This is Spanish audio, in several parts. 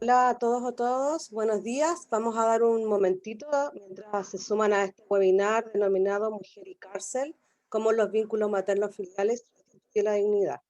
Hola a todos o todos, buenos días. Vamos a dar un momentito mientras se suman a este webinar denominado Mujer y Cárcel, cómo los vínculos maternos filiales y la dignidad.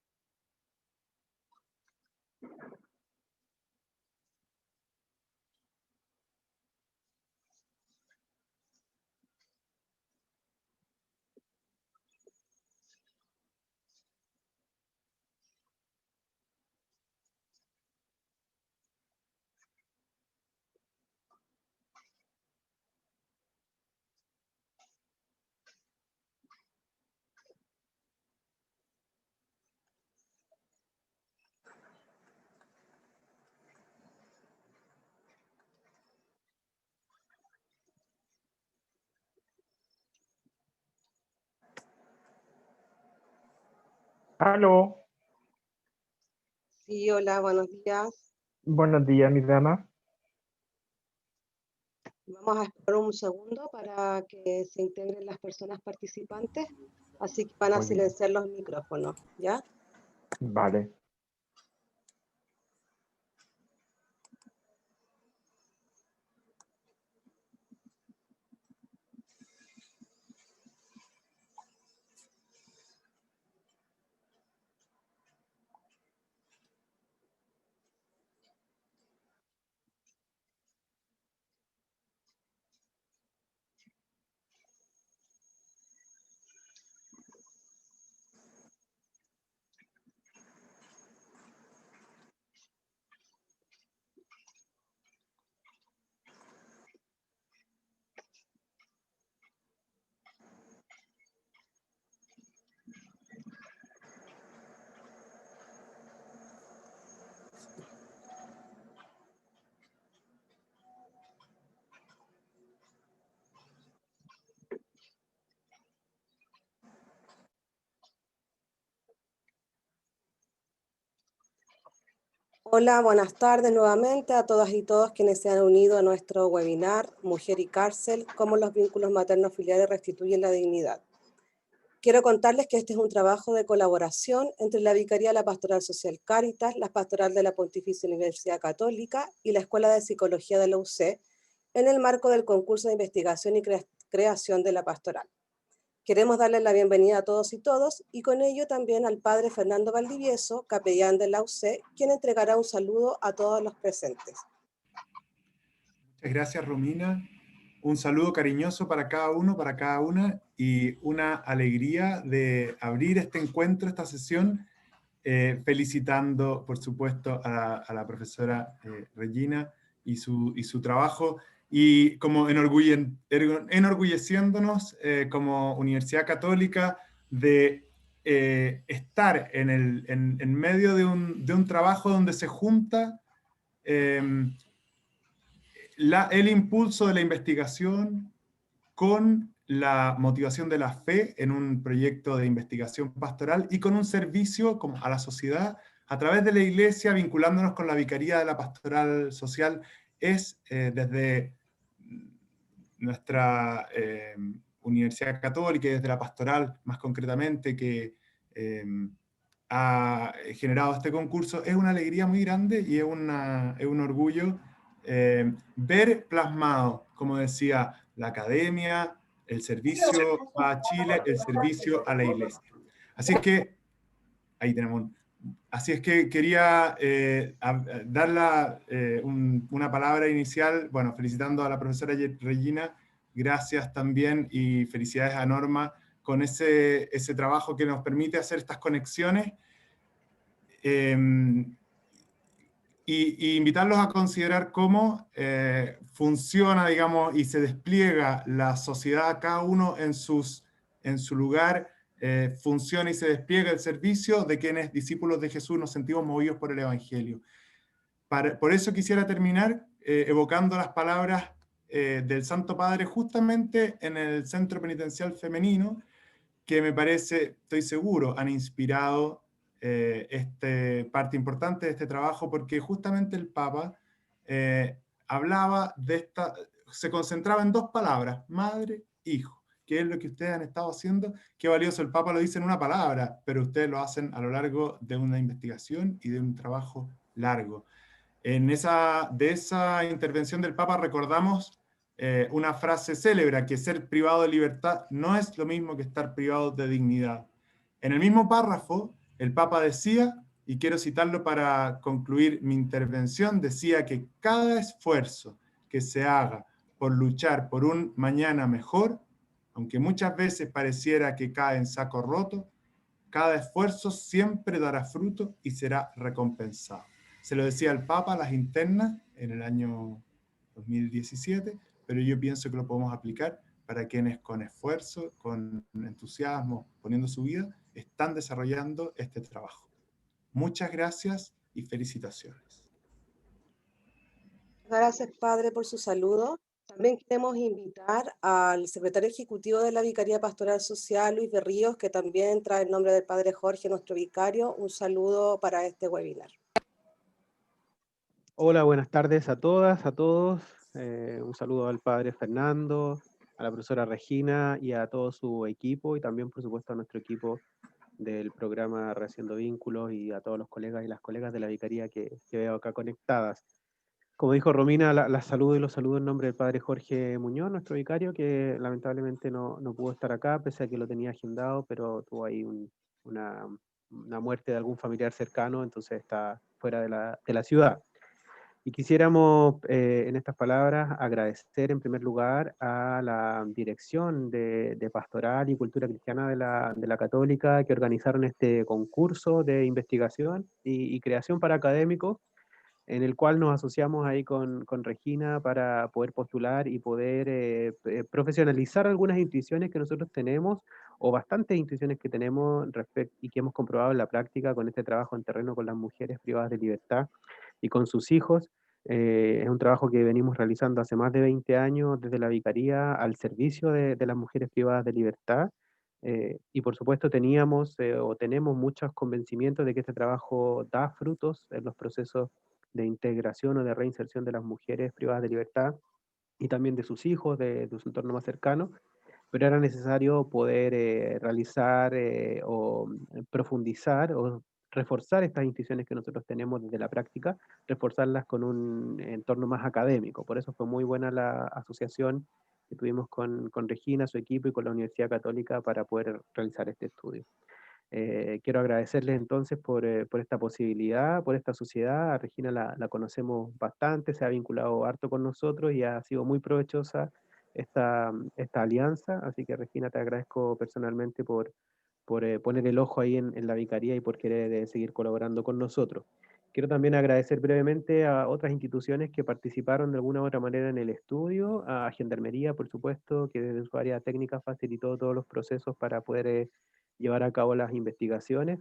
Aló, Sí, hola, buenos días. buenos días, mi dama. Vamos a esperar un segundo para que se integren las personas participantes, así que van a Muy bien, silenciar los micrófonos, ¿ya? vale. Hola, buenas tardes nuevamente a todas y todos quienes se han unido a nuestro webinar Mujer y Cárcel, cómo los vínculos maternos filiales restituyen la dignidad. Quiero contarles que este es un trabajo de colaboración entre la Vicaría de la Pastoral Social Cáritas, la Pastoral de la Pontificia Universidad Católica y la Escuela de Psicología de la UC, en el marco del concurso de investigación y creación de la pastoral. Queremos darles la bienvenida a todos y con ello también al padre Fernando Valdivieso, capellán de la UC, quien entregará un saludo a todos los presentes. Muchas gracias, Romina. Un saludo cariñoso para cada uno, para cada una, y una alegría de abrir este encuentro, esta sesión, felicitando, por supuesto, a la profesora Regina y su trabajo, y como enorgulleciéndonos como Universidad Católica de estar en medio de un trabajo donde se junta el impulso de la investigación con la motivación de la fe en un proyecto de investigación pastoral y con un servicio como a la sociedad a través de la Iglesia, vinculándonos con la Vicaría de la Pastoral Social, es desde nuestra Universidad Católica y desde la Pastoral, más concretamente, que ha generado este concurso, es una alegría muy grande y es un orgullo ver plasmado, como decía, la academia, el servicio a Chile, el servicio a la Iglesia. Así es que, ahí tenemos así es que quería dar una palabra inicial, bueno, felicitando a la profesora Regina, gracias también y felicidades a Norma con ese trabajo que nos permite hacer estas conexiones. Y invitarlos a considerar cómo funciona, digamos, y se despliega la sociedad, cada uno en su lugar, funciona y se despliega el servicio de quienes, discípulos de Jesús, nos sentimos movidos por el Evangelio. Por eso quisiera terminar evocando las palabras del Santo Padre justamente en el Centro Penitencial Femenino, que me parece, estoy seguro, han inspirado parte importante de este trabajo, porque justamente el Papa hablaba se concentraba en dos palabras, madre, hijo, que es lo que ustedes han estado haciendo. Qué valioso, el Papa lo dice en una palabra, pero ustedes lo hacen a lo largo de una investigación y de un trabajo largo. De esa intervención del Papa recordamos una frase célebre, que ser privado de libertad no es lo mismo que estar privado de dignidad. En el mismo párrafo, el Papa decía, y quiero citarlo para concluir mi intervención, decía que cada esfuerzo que se haga por luchar por un mañana mejor, aunque muchas veces pareciera que cae en saco roto, cada esfuerzo siempre dará fruto y será recompensado. Se lo decía el Papa a las internas en el año 2017, pero yo pienso que lo podemos aplicar para quienes con esfuerzo, con entusiasmo, poniendo su vida, están desarrollando este trabajo. Muchas gracias y felicitaciones. Gracias, Padre, por su saludo. También queremos invitar al secretario ejecutivo de la Vicaría Pastoral Social, Luis Berríos, que también trae el nombre del Padre Jorge, nuestro vicario. Un saludo para este webinar. Hola, buenas tardes a todas, a todos. Un saludo al Padre Fernando, a la profesora Regina y a todo su equipo, y también, por supuesto, a nuestro equipo del programa Rehaciendo Vínculos y a todos los colegas y las colegas de la Vicaría que veo acá conectadas. Como dijo Romina, la saludo y los saludo en nombre del Padre Jorge Muñoz, nuestro vicario, que lamentablemente no pudo estar acá, pese a que lo tenía agendado, pero tuvo ahí una muerte de algún familiar cercano, entonces está fuera de la ciudad. Y quisiéramos, en estas palabras, agradecer en primer lugar a la Dirección de Pastoral y Cultura Cristiana de la Católica, que organizaron este concurso de investigación y creación para académicos, en el cual nos asociamos ahí con Regina para poder postular y poder profesionalizar algunas intuiciones que nosotros tenemos, o bastantes intuiciones que tenemos y que hemos comprobado en la práctica con este trabajo en terreno con las mujeres privadas de libertad y con sus hijos. Es un trabajo que venimos realizando hace más de 20 años desde la Vicaría al servicio de las mujeres privadas de libertad. Y por supuesto teníamos o tenemos muchos convencimientos de que este trabajo da frutos en los procesos de integración o de reinserción de las mujeres privadas de libertad y también de sus hijos, de su entorno más cercano, pero era necesario poder realizar o profundizar o reforzar estas instituciones que nosotros tenemos desde la práctica, reforzarlas con un entorno más académico. Por eso fue muy buena la asociación que tuvimos con Regina, su equipo, y con la Universidad Católica para poder realizar este estudio. Quiero agradecerles entonces por esta posibilidad, por esta sociedad. A Regina la conocemos bastante, se ha vinculado harto con nosotros y ha sido muy provechosa esta alianza. Así que, Regina, te agradezco personalmente por poner el ojo ahí en la Vicaría y por querer seguir colaborando con nosotros. Quiero también agradecer brevemente a otras instituciones que participaron de alguna u otra manera en el estudio, a Gendarmería, por supuesto, que desde su área técnica facilitó todos los procesos para poder llevar a cabo las investigaciones.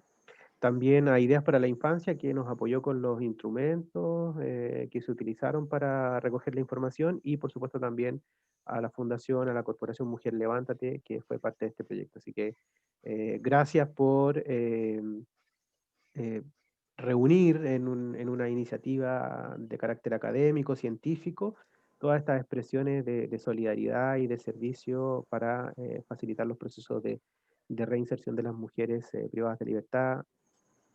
También a Ideas para la Infancia, que nos apoyó con los instrumentos que se utilizaron para recoger la información, y por supuesto también a la Fundación, a la Corporación Mujer Levántate, que fue parte de este proyecto. Así que gracias por reunir en una iniciativa de carácter académico, científico, todas estas expresiones de solidaridad y de servicio para facilitar los procesos de reinserción de las mujeres privadas de libertad.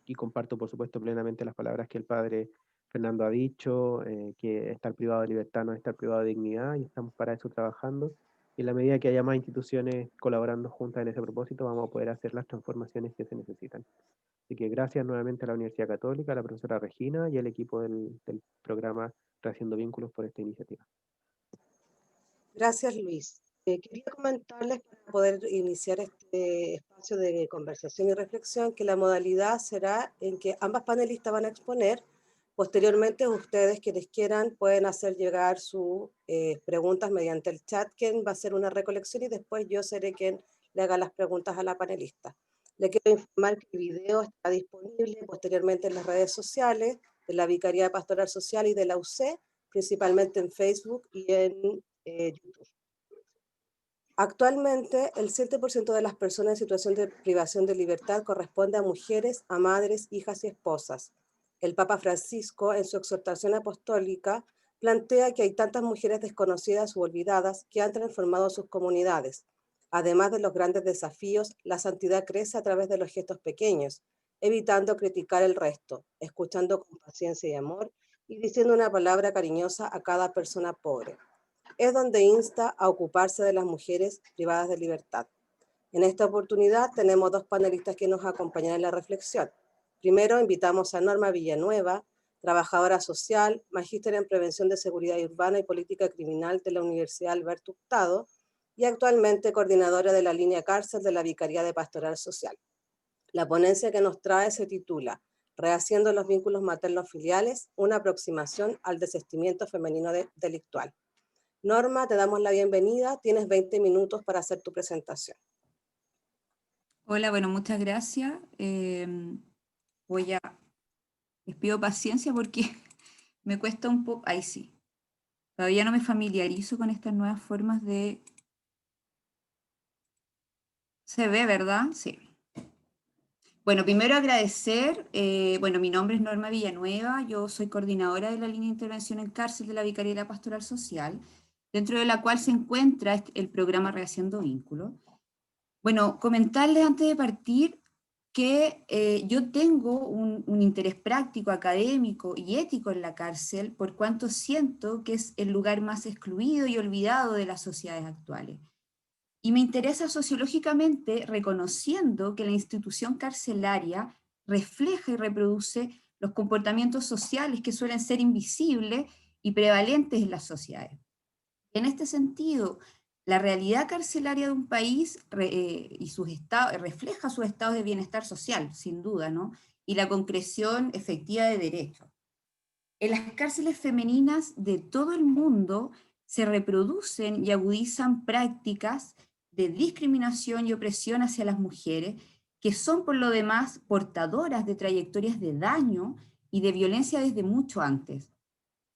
Y comparto, por supuesto, plenamente las palabras que el padre Fernando ha dicho, que estar privado de libertad no es estar privado de dignidad, y estamos para eso trabajando. Y en la medida que haya más instituciones colaborando juntas en ese propósito, vamos a poder hacer las transformaciones que se necesitan. Así que gracias nuevamente a la Universidad Católica, a la profesora Regina y al equipo del programa Rehaciendo Vínculos por esta iniciativa. Gracias, Luis. Quería comentarles, para poder iniciar este espacio de conversación y reflexión, que la modalidad será en que ambas panelistas van a exponer. Posteriormente, ustedes quienes quieran pueden hacer llegar sus preguntas mediante el chat, quien va a hacer una recolección, y después yo seré quien le haga las preguntas a la panelista. Le quiero informar que el video está disponible posteriormente en las redes sociales de la Vicaría Pastoral Social y de la UC, principalmente en Facebook y en YouTube. Actualmente, el 7% de las personas en situación de privación de libertad corresponde a mujeres, a madres, hijas y esposas. El Papa Francisco, en su exhortación apostólica, plantea que hay tantas mujeres desconocidas u olvidadas que han transformado sus comunidades. Además de los grandes desafíos, la santidad crece a través de los gestos pequeños, evitando criticar el resto, escuchando con paciencia y amor, y diciendo una palabra cariñosa a cada persona pobre. Es donde insta a ocuparse de las mujeres privadas de libertad. En esta oportunidad tenemos dos panelistas que nos acompañan en la reflexión. Primero invitamos a Norma Villanueva, trabajadora social, magíster en Prevención de Seguridad Urbana y Política Criminal de la Universidad Alberto Hurtado y actualmente coordinadora de la línea cárcel de la Vicaría de Pastoral Social. La ponencia que nos trae se titula Rehaciendo los vínculos maternos filiales, una aproximación al desistimiento femenino delictual. Norma, te damos la bienvenida, tienes 20 minutos para hacer tu presentación. Hola, bueno, muchas gracias. Les pido paciencia porque me cuesta un poco, ahí sí. Todavía no me familiarizo con estas nuevas formas de... ¿Se ve, verdad? Sí. Bueno, primero agradecer, mi nombre es Norma Villanueva, yo soy coordinadora de la línea de intervención en cárcel de la Vicaría de la Pastoral Social, dentro de la cual se encuentra el programa Rehaciendo Vínculos. Bueno, comentarles antes de partir que yo tengo un interés práctico, académico y ético en la cárcel, por cuanto siento que es el lugar más excluido y olvidado de las sociedades actuales. Y me interesa sociológicamente reconociendo que la institución carcelaria refleja y reproduce los comportamientos sociales que suelen ser invisibles y prevalentes en las sociedades. En este sentido, la realidad carcelaria de un país refleja sus estados de bienestar social, sin duda, ¿no? Y la concreción efectiva de derechos. En las cárceles femeninas de todo el mundo se reproducen y agudizan prácticas de discriminación y opresión hacia las mujeres, que son por lo demás portadoras de trayectorias de daño y de violencia desde mucho antes.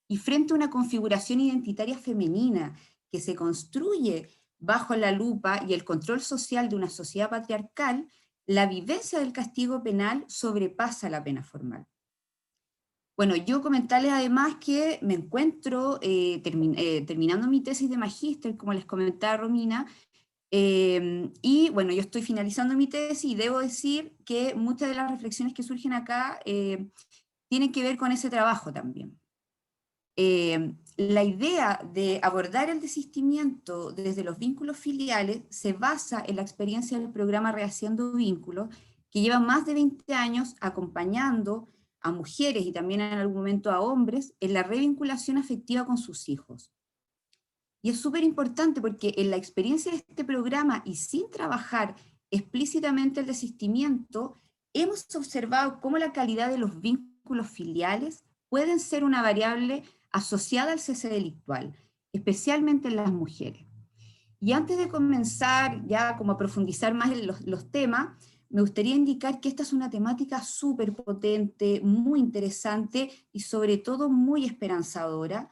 Y frente a una configuración identitaria femenina que se construye bajo la lupa y el control social de una sociedad patriarcal, la vivencia del castigo penal sobrepasa la pena formal. Bueno, yo comentarles además que me encuentro terminando mi tesis de magíster, como les comentaba Romina, y bueno, yo estoy finalizando mi tesis y debo decir que muchas de las reflexiones que surgen acá tienen que ver con ese trabajo también. La idea de abordar el desistimiento desde los vínculos filiales se basa en la experiencia del programa Rehaciendo Vínculos, que lleva más de 20 años acompañando a mujeres y también en algún momento a hombres en la revinculación afectiva con sus hijos. Y es súper importante porque en la experiencia de este programa y sin trabajar explícitamente el desistimiento, hemos observado cómo la calidad de los vínculos filiales pueden ser una variable asociada al cese delictual, especialmente en las mujeres. Y antes de comenzar ya como a profundizar más en los temas, me gustaría indicar que esta es una temática súper potente, muy interesante y sobre todo muy esperanzadora,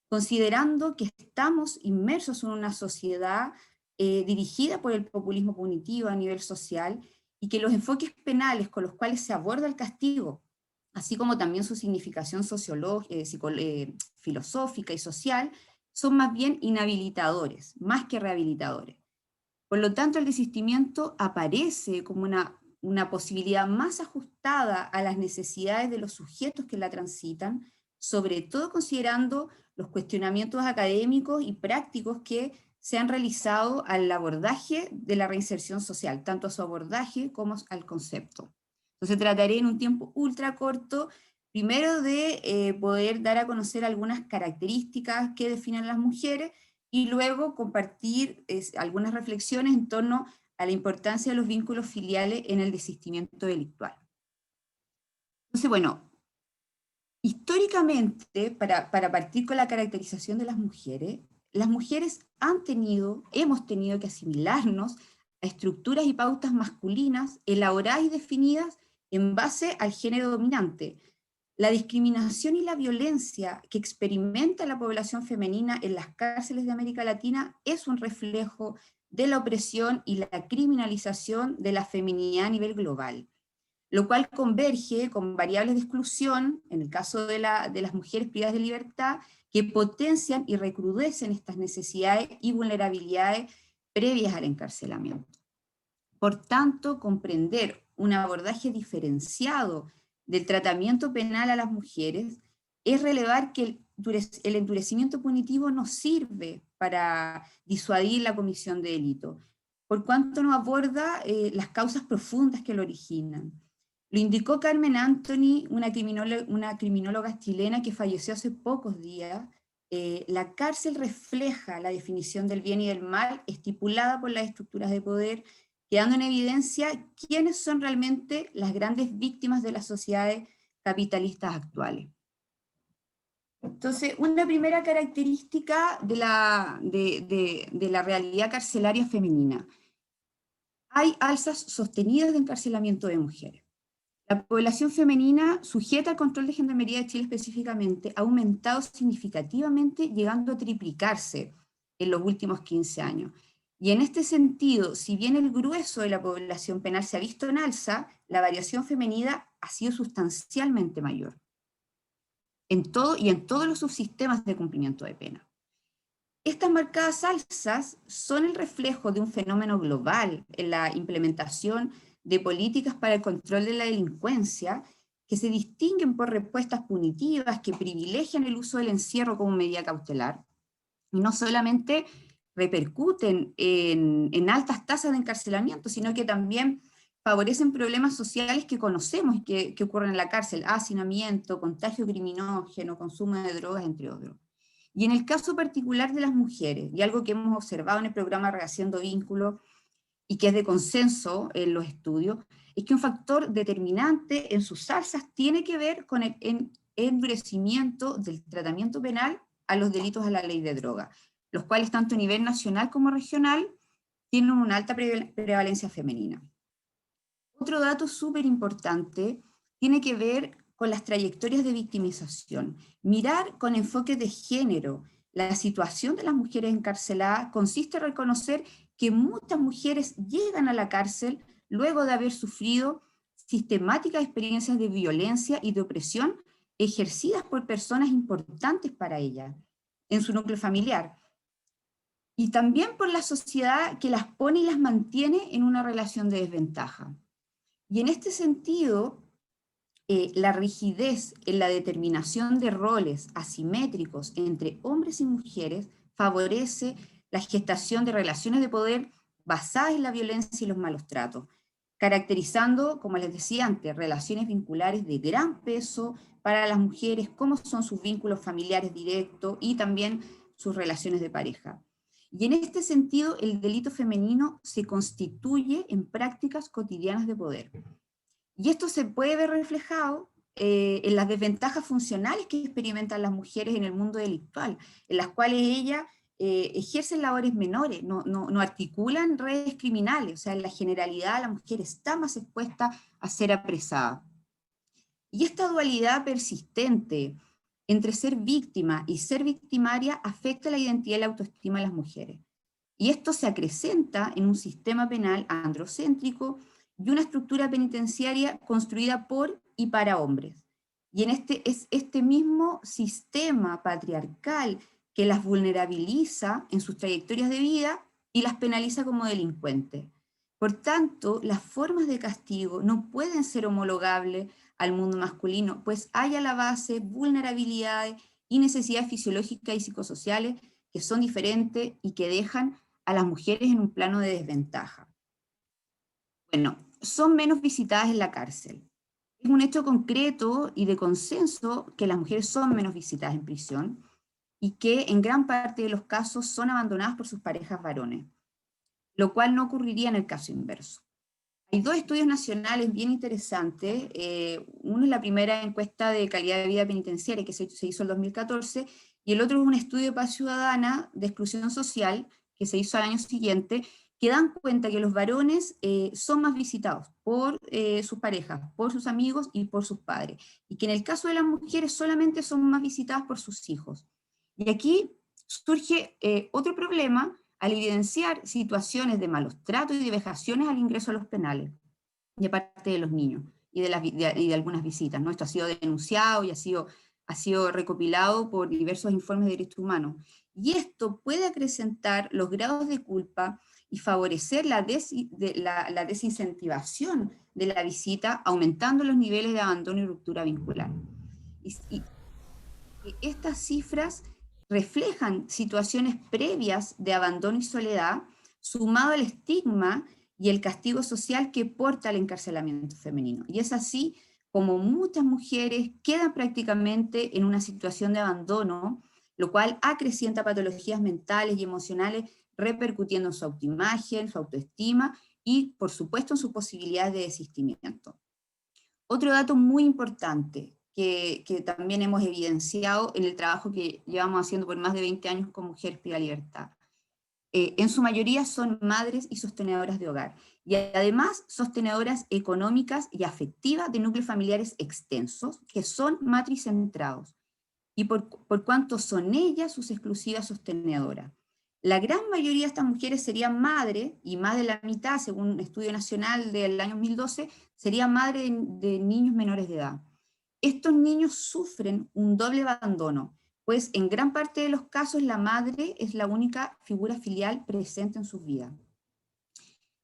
considerando que estamos inmersos en una sociedad dirigida por el populismo punitivo a nivel social y que los enfoques penales con los cuales se aborda el castigo, así como también su significación filosófica y social, son más bien inhabilitadores, más que rehabilitadores. Por lo tanto, el desistimiento aparece como una posibilidad más ajustada a las necesidades de los sujetos que la transitan, sobre todo considerando los cuestionamientos académicos y prácticos que se han realizado al abordaje de la reinserción social, tanto a su abordaje como al concepto. Entonces trataré en un tiempo ultra corto, primero de poder dar a conocer algunas características que definen las mujeres, y luego compartir algunas reflexiones en torno a la importancia de los vínculos filiales en el desistimiento delictual. Entonces, bueno, históricamente, para partir con la caracterización de las mujeres hemos tenido que asimilarnos a estructuras y pautas masculinas elaboradas y definidas en base al género dominante. La discriminación y la violencia que experimenta la población femenina en las cárceles de América Latina es un reflejo de la opresión y la criminalización de la feminidad a nivel global, lo cual converge con variables de exclusión, en el caso de las mujeres privadas de libertad, que potencian y recrudecen estas necesidades y vulnerabilidades previas al encarcelamiento. Por tanto, comprender un abordaje diferenciado del tratamiento penal a las mujeres es relevar que el endurecimiento punitivo no sirve para disuadir la comisión de delito, por cuanto no aborda las causas profundas que lo originan. Lo indicó Carmen Anthony, una criminóloga chilena que falleció hace pocos días. La cárcel refleja la definición del bien y del mal estipulada por las estructuras de poder, quedando en evidencia quiénes son realmente las grandes víctimas de las sociedades capitalistas actuales. Entonces, una primera característica de la realidad carcelaria femenina. Hay alzas sostenidas de encarcelamiento de mujeres. La población femenina sujeta al control de Gendarmería de Chile específicamente ha aumentado significativamente, llegando a triplicarse en los últimos 15 años. Y en este sentido, si bien el grueso de la población penal se ha visto en alza, la variación femenina ha sido sustancialmente mayor. En todos los subsistemas de cumplimiento de pena. Estas marcadas alzas son el reflejo de un fenómeno global en la implementación de políticas para el control de la delincuencia que se distinguen por respuestas punitivas que privilegian el uso del encierro como medida cautelar, y no solamente repercuten en altas tasas de encarcelamiento, sino que también favorecen problemas sociales que conocemos que ocurren en la cárcel: hacinamiento, contagio criminógeno, consumo de drogas, entre otros. Y en el caso particular de las mujeres, y algo que hemos observado en el programa Rehaciendo Vínculos, y que es de consenso en los estudios, es que un factor determinante en sus alzas tiene que ver con el endurecimiento del tratamiento penal a los delitos a la ley de droga, los cuales tanto a nivel nacional como regional tienen una alta prevalencia femenina. Otro dato súper importante tiene que ver con las trayectorias de victimización. Mirar con enfoque de género la situación de las mujeres encarceladas consiste en reconocer que muchas mujeres llegan a la cárcel luego de haber sufrido sistemáticas experiencias de violencia y de opresión ejercidas por personas importantes para ellas en su núcleo familiar, y también por la sociedad que las pone y las mantiene en una relación de desventaja. Y en este sentido, la rigidez en la determinación de roles asimétricos entre hombres y mujeres favorece la gestación de relaciones de poder basadas en la violencia y los malos tratos, caracterizando, como les decía antes, relaciones vinculares de gran peso para las mujeres, como son sus vínculos familiares directos y también sus relaciones de pareja. Y en este sentido, el delito femenino se constituye en prácticas cotidianas de poder. Y esto se puede ver reflejado en las desventajas funcionales que experimentan las mujeres en el mundo delictual, en las cuales ellas ejercen labores menores, no articulan redes criminales. O sea, en la generalidad la mujer está más expuesta a ser apresada. Y esta dualidad persistente entre ser víctima y ser victimaria afecta la identidad y la autoestima de las mujeres. Y esto se acrecenta en un sistema penal androcéntrico y una estructura penitenciaria construida por y para hombres. Y es este mismo sistema patriarcal que las vulnerabiliza en sus trayectorias de vida y las penaliza como delincuentes. Por tanto, las formas de castigo no pueden ser homologables al mundo masculino, pues hay a la base vulnerabilidades y necesidades fisiológicas y psicosociales que son diferentes y que dejan a las mujeres en un plano de desventaja. Bueno, son menos visitadas en la cárcel. Es un hecho concreto y de consenso que las mujeres son menos visitadas en prisión y que en gran parte de los casos son abandonadas por sus parejas varones, lo cual no ocurriría en el caso inverso. Hay dos estudios nacionales bien interesantes. Uno es la primera encuesta de calidad de vida penitenciaria que se hizo en 2014, y el otro es un estudio de paz ciudadana de exclusión social que se hizo al año siguiente, que dan cuenta que los varones son más visitados por sus parejas, por sus amigos y por sus padres, y que en el caso de las mujeres solamente son más visitadas por sus hijos. Y aquí surge otro problema al evidenciar situaciones de malos tratos y de vejaciones al ingreso a los penales, y aparte de los niños, y de algunas visitas, ¿no? Esto ha sido denunciado y ha sido recopilado por diversos informes de derechos humanos. Y esto puede acrecentar los grados de culpa y favorecer la desincentivación de la visita, aumentando los niveles de abandono y ruptura vincular. Estas cifras reflejan situaciones previas de abandono y soledad, sumado al estigma y el castigo social que porta el encarcelamiento femenino. Y es así como muchas mujeres quedan prácticamente en una situación de abandono, lo cual acrecienta patologías mentales y emocionales, repercutiendo en su autoimagen, su autoestima y, por supuesto, en sus posibilidades de desistimiento. Otro dato muy importante que también hemos evidenciado en el trabajo que llevamos haciendo por más de 20 años con Mujeres por la Libertad. En su mayoría son madres y sostenedoras de hogar, y además sostenedoras económicas y afectivas de núcleos familiares extensos, que son matricentrados, y por cuanto son ellas sus exclusivas sostenedoras. La gran mayoría de estas mujeres serían madres, y más de la mitad, según un estudio nacional del año 2012, serían madres de niños menores de edad. Estos niños sufren un doble abandono, pues en gran parte de los casos la madre es la única figura filial presente en sus vidas.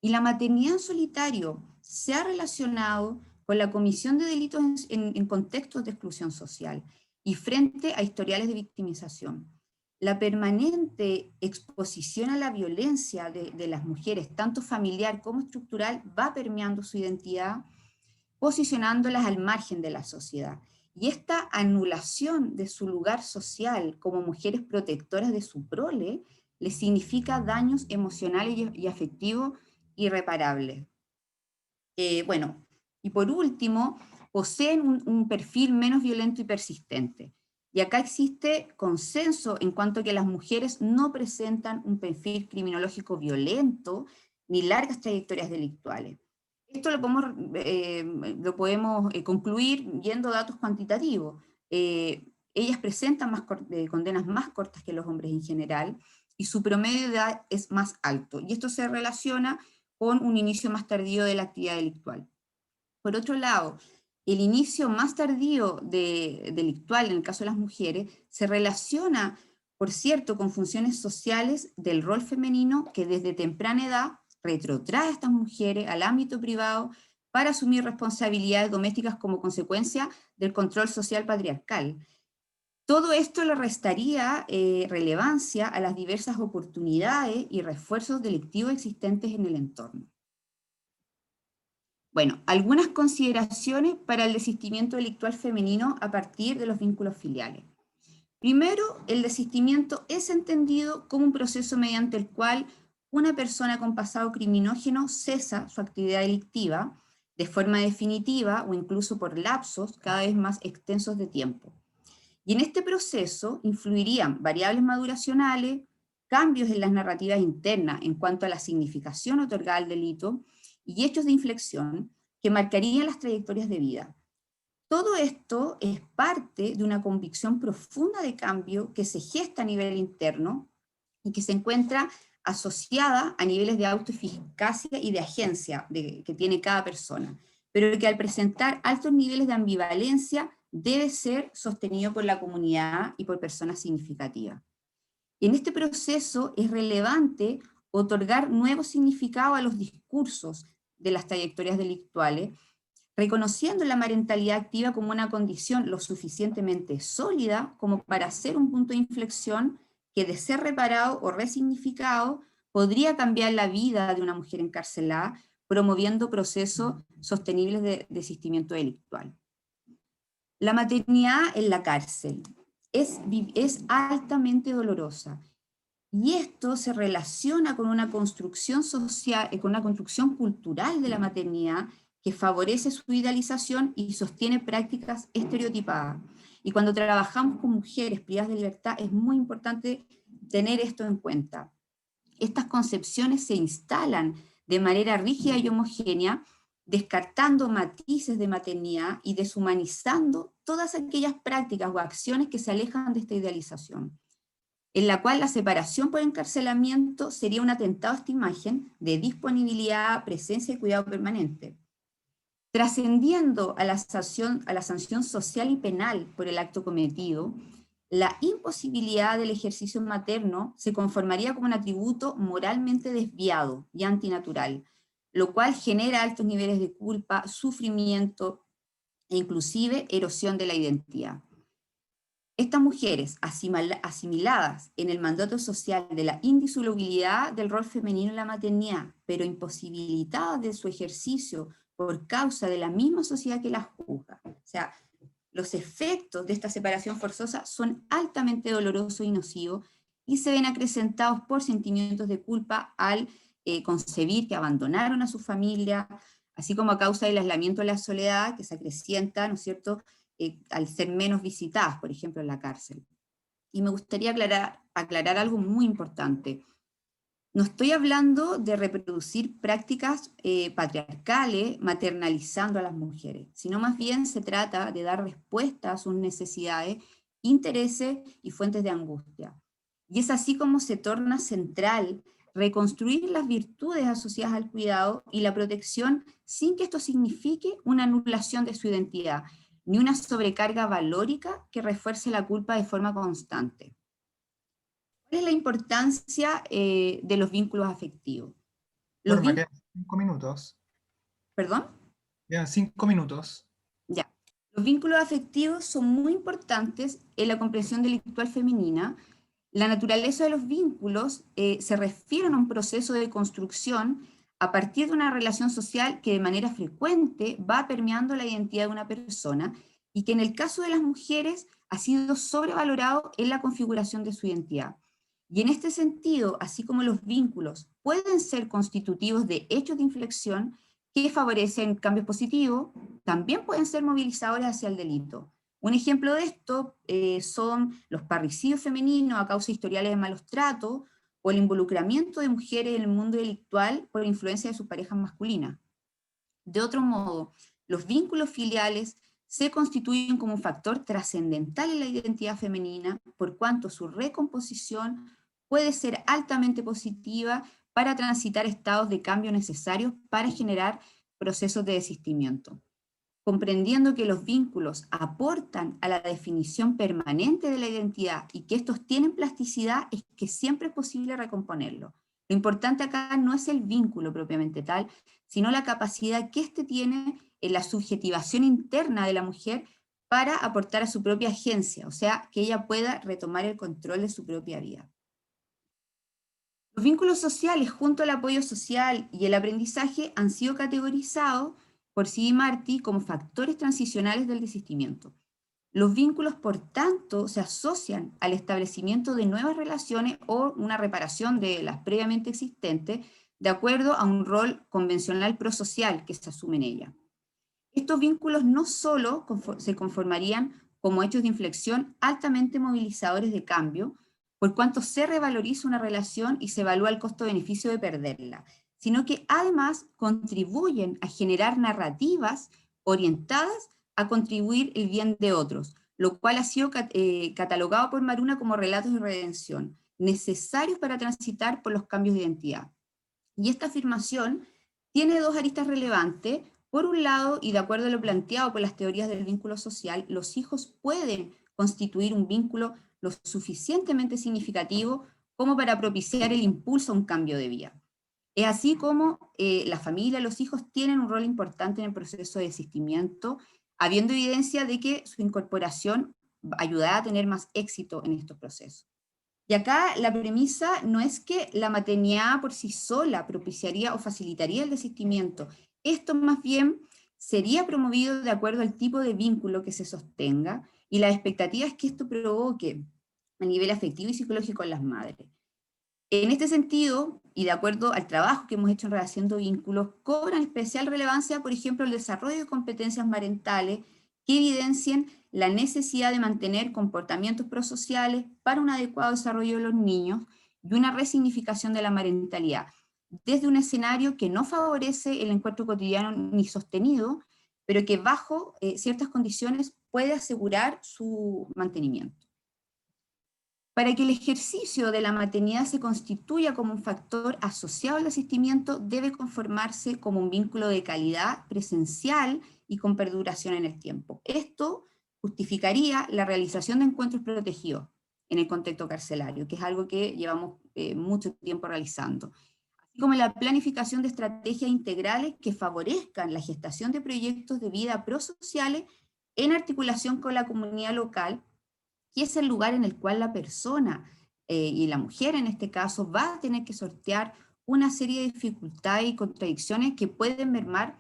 Y la maternidad en solitario se ha relacionado con la comisión de delitos en contextos de exclusión social y frente a historiales de victimización. La permanente exposición a la violencia de las mujeres, tanto familiar como estructural, va permeando su identidad, posicionándolas al margen de la sociedad. Y esta anulación de su lugar social como mujeres protectoras de su prole les significa daños emocionales y afectivos irreparables. Bueno, y por último, poseen un perfil menos violento y persistente. Y acá existe consenso en cuanto a que las mujeres no presentan un perfil criminológico violento ni largas trayectorias delictuales. Esto lo podemos concluir viendo datos cuantitativos. Ellas presentan condenas más cortas que los hombres en general, y su promedio de edad es más alto. Y esto se relaciona con un inicio más tardío de la actividad delictual. Por otro lado, el inicio más tardío delictual, en el caso de las mujeres, se relaciona, por cierto, con funciones sociales del rol femenino que desde temprana edad retrotrae a estas mujeres al ámbito privado para asumir responsabilidades domésticas como consecuencia del control social patriarcal. Todo esto le restaría relevancia a las diversas oportunidades y refuerzos delictivos existentes en el entorno. Bueno, algunas consideraciones para el desistimiento delictual femenino a partir de los vínculos filiales. Primero, el desistimiento es entendido como un proceso mediante el cual una persona con pasado criminógeno cesa su actividad delictiva de forma definitiva o incluso por lapsos cada vez más extensos de tiempo. Y en este proceso influirían variables maduracionales, cambios en las narrativas internas en cuanto a la significación otorgada al delito y hechos de inflexión que marcarían las trayectorias de vida. Todo esto es parte de una convicción profunda de cambio que se gesta a nivel interno y que se encuentra asociada a niveles de autoeficacia y de agencia que tiene cada persona, pero que al presentar altos niveles de ambivalencia debe ser sostenido por la comunidad y por personas significativas. Y en este proceso es relevante otorgar nuevos significados a los discursos de las trayectorias delictuales, reconociendo la parentalidad activa como una condición lo suficientemente sólida como para ser un punto de inflexión que, de ser reparado o resignificado, podría cambiar la vida de una mujer encarcelada, promoviendo procesos sostenibles de desistimiento delictual. La maternidad en la cárcel es altamente dolorosa, y esto se relaciona con una construcción social, con una construcción cultural de la maternidad que favorece su idealización y sostiene prácticas estereotipadas. Y cuando trabajamos con mujeres privadas de libertad es muy importante tener esto en cuenta. Estas concepciones se instalan de manera rígida y homogénea, descartando matices de maternidad y deshumanizando todas aquellas prácticas o acciones que se alejan de esta idealización, en la cual la separación por encarcelamiento sería un atentado a esta imagen de disponibilidad, presencia y cuidado permanente. Trascendiendo a la sanción social y penal por el acto cometido, la imposibilidad del ejercicio materno se conformaría como un atributo moralmente desviado y antinatural, lo cual genera altos niveles de culpa, sufrimiento e inclusive erosión de la identidad. Estas mujeres asimiladas en el mandato social de la indisolubilidad del rol femenino en la maternidad, pero imposibilitadas de su ejercicio por causa de la misma sociedad que las juzga. O sea, los efectos de esta separación forzosa son altamente dolorosos y nocivos y se ven acrecentados por sentimientos de culpa al concebir que abandonaron a su familia, así como a causa del aislamiento de la soledad que se acrecienta, ¿no es cierto?, al ser menos visitadas, por ejemplo, en la cárcel. Y me gustaría aclarar algo muy importante. No estoy hablando de reproducir prácticas patriarcales maternalizando a las mujeres, sino más bien se trata de dar respuesta a sus necesidades, intereses y fuentes de angustia. Y es así como se torna central reconstruir las virtudes asociadas al cuidado y la protección sin que esto signifique una anulación de su identidad, ni una sobrecarga valórica que refuerce la culpa de forma constante. ¿Cuál es la importancia de los vínculos afectivos? Bueno, me quedan 5 minutos. ¿Perdón? Quedan 5 minutos. Ya. Los vínculos afectivos son muy importantes en la comprensión delictual femenina. La naturaleza de los vínculos se refiere a un proceso de construcción a partir de una relación social que de manera frecuente va permeando la identidad de una persona y que en el caso de las mujeres ha sido sobrevalorado en la configuración de su identidad. Y en este sentido, así como los vínculos pueden ser constitutivos de hechos de inflexión que favorecen cambios positivos, también pueden ser movilizadores hacia el delito. Un ejemplo de esto son los parricidios femeninos a causa de historiales de malos tratos, o el involucramiento de mujeres en el mundo delictual por influencia de sus parejas masculinas. De otro modo, los vínculos filiales se constituyen como un factor trascendental en la identidad femenina, por cuanto su recomposición puede ser altamente positiva para transitar estados de cambio necesarios para generar procesos de desistimiento. Comprendiendo que los vínculos aportan a la definición permanente de la identidad y que estos tienen plasticidad, es que siempre es posible recomponerlo. Lo importante acá no es el vínculo propiamente tal, sino la capacidad que éste tiene en la subjetivación interna de la mujer para aportar a su propia agencia, o sea, que ella pueda retomar el control de su propia vida. Los vínculos sociales junto al apoyo social y el aprendizaje han sido categorizados por C. Marty como factores transicionales del desistimiento. Los vínculos, por tanto, se asocian al establecimiento de nuevas relaciones o una reparación de las previamente existentes, de acuerdo a un rol convencional prosocial que se asume en ella. Estos vínculos no solo se conformarían como hechos de inflexión altamente movilizadores de cambio, por cuanto se revaloriza una relación y se evalúa el costo-beneficio de perderla, sino que además contribuyen a generar narrativas orientadas a contribuir el bien de otros, lo cual ha sido catalogado por Maruna como relatos de redención, necesarios para transitar por los cambios de identidad. Y esta afirmación tiene dos aristas relevantes. Por un lado, y de acuerdo a lo planteado por las teorías del vínculo social, los hijos pueden constituir un vínculo lo suficientemente significativo como para propiciar el impulso a un cambio de vida. Es así como la familia, los hijos tienen un rol importante en el proceso de desistimiento, habiendo evidencia de que su incorporación ayudará a tener más éxito en estos procesos. Y acá la premisa no es que la maternidad por sí sola propiciaría o facilitaría el desistimiento. Esto más bien sería promovido de acuerdo al tipo de vínculo que se sostenga y las expectativas que esto provoque a nivel afectivo y psicológico en las madres. En este sentido, y de acuerdo al trabajo que hemos hecho en Rehaciendo Vínculos, cobran especial relevancia, por ejemplo, el desarrollo de competencias parentales que evidencien la necesidad de mantener comportamientos prosociales para un adecuado desarrollo de los niños y una resignificación de la parentalidad, desde un escenario que no favorece el encuentro cotidiano ni sostenido, pero que bajo ciertas condiciones puede asegurar su mantenimiento. Para que el ejercicio de la maternidad se constituya como un factor asociado al asistimiento, debe conformarse como un vínculo de calidad presencial y con perduración en el tiempo. Esto justificaría la realización de encuentros protegidos en el contexto carcelario, que es algo que llevamos mucho tiempo realizando, así como la planificación de estrategias integrales que favorezcan la gestación de proyectos de vida prosociales en articulación con la comunidad local, que es el lugar en el cual la persona y la mujer en este caso va a tener que sortear una serie de dificultades y contradicciones que pueden mermar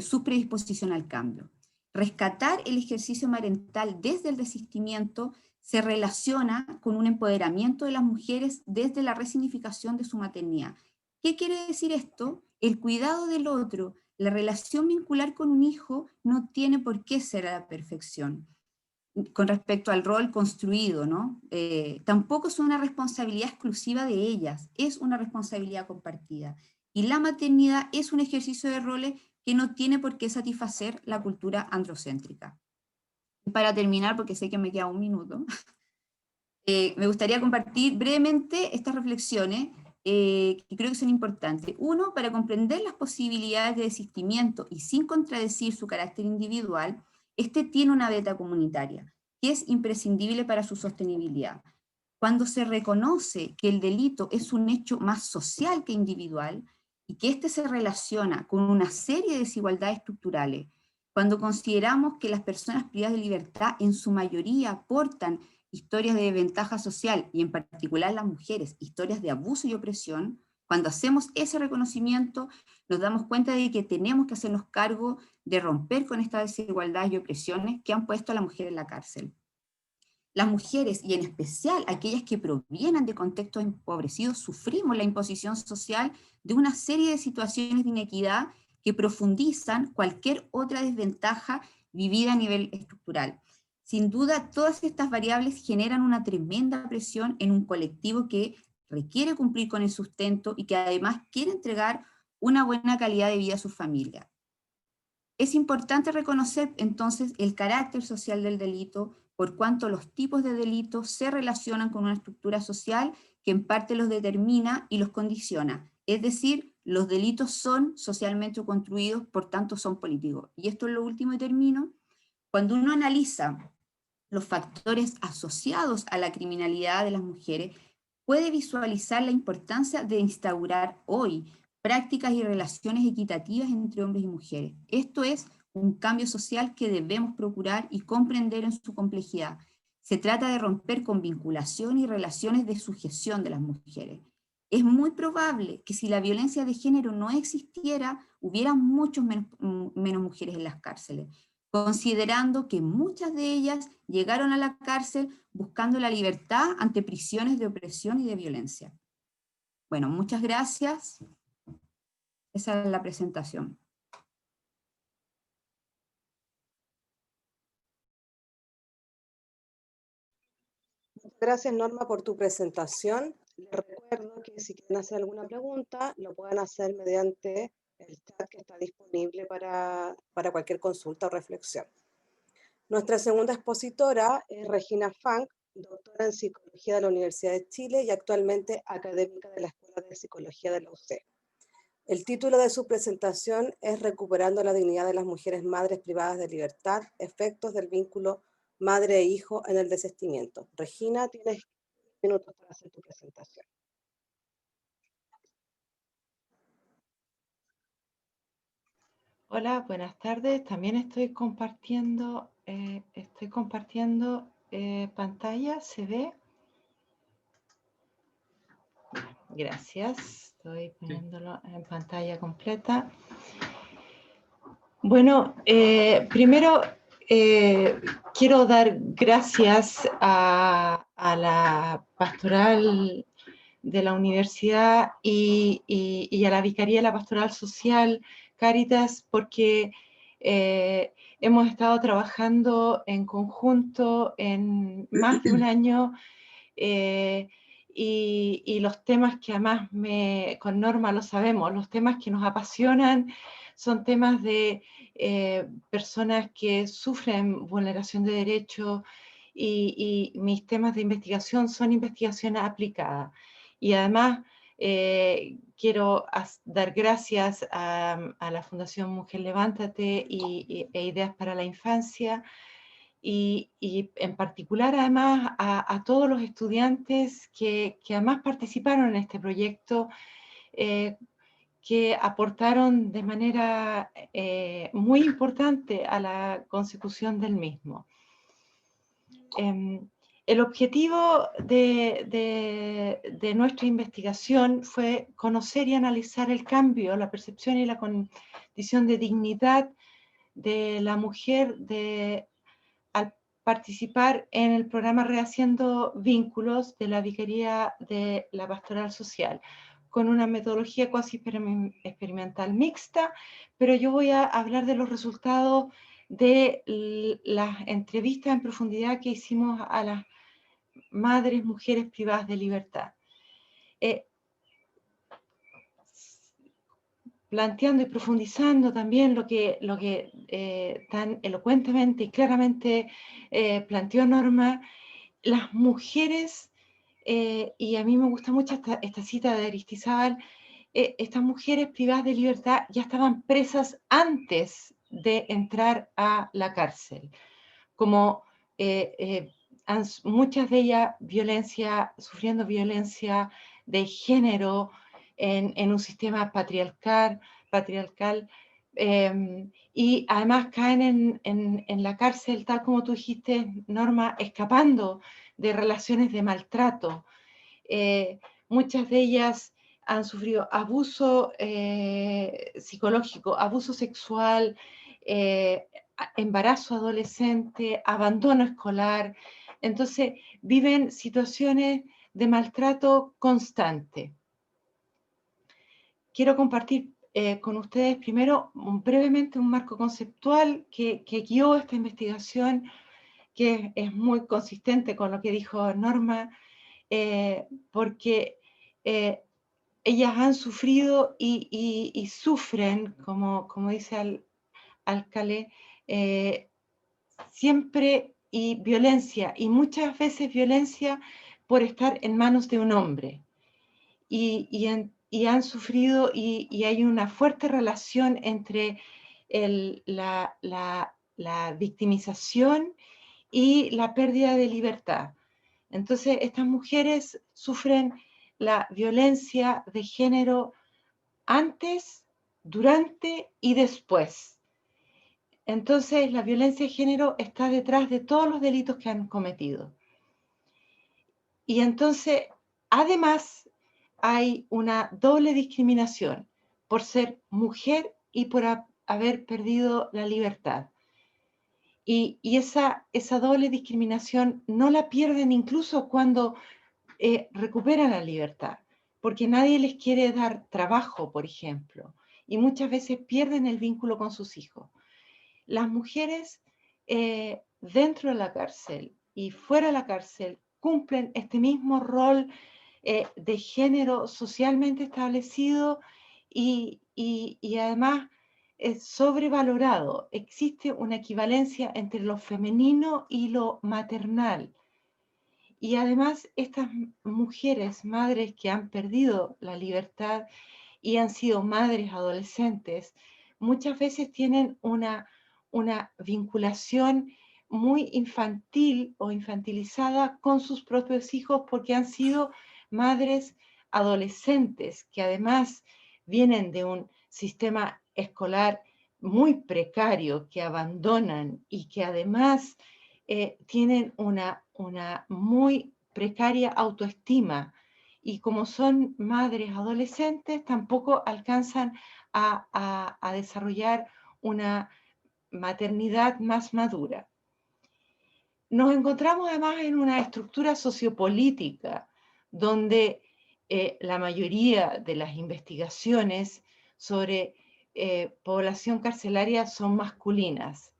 su predisposición al cambio. Rescatar el ejercicio parental desde el desistimiento se relaciona con un empoderamiento de las mujeres desde la resignificación de su maternidad. ¿Qué quiere decir esto? El cuidado del otro, la relación vincular con un hijo no tiene por qué ser a la perfección. Con respecto al rol construido, ¿no? Tampoco es una responsabilidad exclusiva de ellas, es una responsabilidad compartida. Y la maternidad es un ejercicio de roles que no tiene por qué satisfacer la cultura androcéntrica. Para terminar, porque sé que me queda un minuto, me gustaría compartir brevemente estas reflexiones que creo que son importantes. Uno, para comprender las posibilidades de desistimiento y sin contradecir su carácter individual, este tiene una beta comunitaria, que es imprescindible para su sostenibilidad. Cuando se reconoce que el delito es un hecho más social que individual y que éste se relaciona con una serie de desigualdades estructurales, cuando consideramos que las personas privadas de libertad en su mayoría aportan historias de ventaja social y en particular las mujeres, historias de abuso y opresión, cuando hacemos ese reconocimiento nos damos cuenta de que tenemos que hacernos cargo de romper con estas desigualdades y opresiones que han puesto a la mujer en la cárcel. Las mujeres, y en especial aquellas que provienen de contextos empobrecidos, sufrimos la imposición social de una serie de situaciones de inequidad que profundizan cualquier otra desventaja vivida a nivel estructural. Sin duda, todas estas variables generan una tremenda presión en un colectivo que requiere cumplir con el sustento y que además quiere entregar una buena calidad de vida a su familia. Es importante reconocer entonces el carácter social del delito, por cuanto los tipos de delitos se relacionan con una estructura social que en parte los determina y los condiciona. Es decir, los delitos son socialmente construidos, por tanto son políticos. Y esto es lo último y termino. Cuando uno analiza los factores asociados a la criminalidad de las mujeres, puede visualizar la importancia de instaurar hoy prácticas y relaciones equitativas entre hombres y mujeres. Esto es un cambio social que debemos procurar y comprender en su complejidad. Se trata de romper con vinculación y relaciones de sujeción de las mujeres. Es muy probable que si la violencia de género no existiera, hubiera muchos menos mujeres en las cárceles, considerando que muchas de ellas llegaron a la cárcel buscando la libertad ante prisiones de opresión y de violencia. Bueno, muchas gracias. Esa es la presentación. Muchas gracias, Norma, por tu presentación. Les recuerdo que si quieren hacer alguna pregunta, lo pueden hacer mediante el chat que está disponible para cualquier consulta o reflexión. Nuestra segunda expositora es Regina Funk, doctora en Psicología de la Universidad de Chile y actualmente académica de la Escuela de Psicología de la UC. El título de su presentación es Recuperando la dignidad de las mujeres madres privadas de libertad, efectos del vínculo madre e hijo en el desistimiento. Regina, tienes minutos para hacer tu presentación. Hola, buenas tardes. También estoy compartiendo pantalla. ¿Se ve? Gracias. Estoy poniéndolo en pantalla completa. Bueno, primero quiero dar gracias a la pastoral de la universidad y a la Vicaría de la Pastoral Social Cáritas, porque hemos estado trabajando en conjunto en más de un año y los temas que además con Norma lo sabemos, los temas que nos apasionan son temas de personas que sufren vulneración de derechos y mis temas de investigación son investigaciones aplicadas. Y además quiero dar gracias a la Fundación Mujer Levántate e Ideas para la Infancia y en particular además a todos los estudiantes que además participaron en este proyecto, que aportaron de manera muy importante a la consecución del mismo. El objetivo de nuestra investigación fue conocer y analizar el cambio, la percepción y la condición de dignidad de la mujer al participar en el programa Rehaciendo Vínculos de la Vicaría de la Pastoral Social, con una metodología cuasi experimental mixta, pero yo voy a hablar de los resultados de las entrevistas en profundidad que hicimos a las madres, mujeres privadas de libertad. Planteando y profundizando también lo que tan elocuentemente y claramente planteó Norma, las mujeres, y a mí me gusta mucho esta cita de Aristizábal, estas mujeres privadas de libertad ya estaban presas antes de entrar a la cárcel, como muchas de ellas sufriendo violencia de género en un sistema patriarcal, y además caen en la cárcel, tal como tú dijiste, Norma, escapando de relaciones de maltrato. Muchas de ellas han sufrido abuso psicológico, abuso sexual, embarazo adolescente, abandono escolar. Entonces viven situaciones de maltrato constante. Quiero compartir con ustedes primero brevemente un marco conceptual que guió esta investigación, que es muy consistente con lo que dijo Norma, porque ellas han sufrido y sufren, como dice Alcalé, siempre y violencia, y muchas veces violencia por estar en manos de un hombre. Y han sufrido, y hay una fuerte relación entre la victimización y la pérdida de libertad. Entonces, estas mujeres sufren la violencia de género antes, durante y después. Entonces, la violencia de género está detrás de todos los delitos que han cometido. Y entonces, además, hay una doble discriminación por ser mujer y por haber perdido la libertad. Y esa doble discriminación no la pierden incluso cuando recuperan la libertad, porque nadie les quiere dar trabajo, por ejemplo, y muchas veces pierden el vínculo con sus hijos. Las mujeres dentro de la cárcel y fuera de la cárcel cumplen este mismo rol de género socialmente establecido y además es sobrevalorado. Existe una equivalencia entre lo femenino y lo maternal. Y además estas mujeres, madres que han perdido la libertad y han sido madres adolescentes, muchas veces tienen una vinculación muy infantil o infantilizada con sus propios hijos porque han sido madres adolescentes que además vienen de un sistema escolar muy precario, que abandonan y que además tienen una muy precaria autoestima, y como son madres adolescentes tampoco alcanzan a desarrollar una maternidad más madura. Nos encontramos además en una estructura sociopolítica donde la mayoría de las investigaciones sobre población carcelaria son masculinas.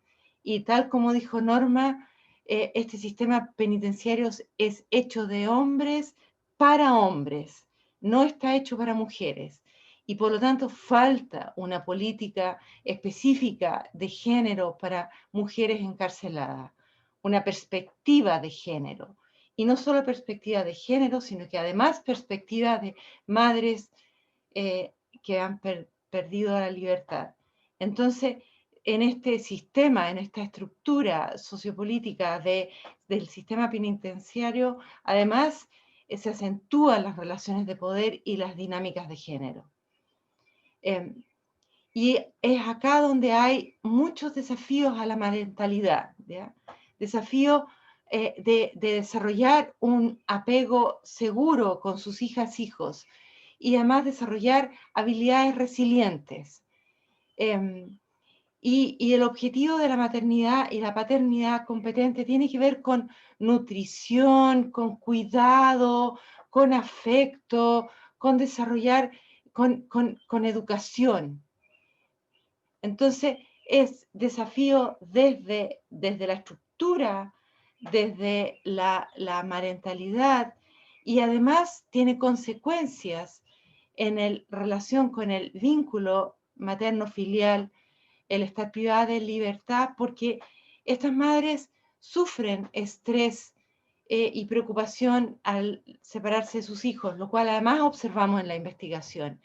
Y tal como dijo Norma, este sistema penitenciario es hecho de hombres para hombres, no está hecho para mujeres. Y por lo tanto falta una política específica de género para mujeres encarceladas, una perspectiva de género. Y no solo perspectiva de género, sino que además perspectiva de madres que han perdido la libertad. Entonces, en este sistema, en esta estructura sociopolítica del sistema penitenciario, además se acentúan las relaciones de poder y las dinámicas de género. Y es acá donde hay muchos desafíos a la parentalidad, ¿ya? Desafíos de desarrollar un apego seguro con sus hijas, hijos, y además desarrollar habilidades resilientes. Y el objetivo de la maternidad y la paternidad competente tiene que ver con nutrición, con cuidado, con afecto, con desarrollar, con educación. Entonces, es desafío desde la estructura, desde la parentalidad, y además tiene consecuencias en relación con el vínculo materno-filial, el estar privada de libertad, porque estas madres sufren estrés y preocupación al separarse de sus hijos, lo cual además observamos en la investigación.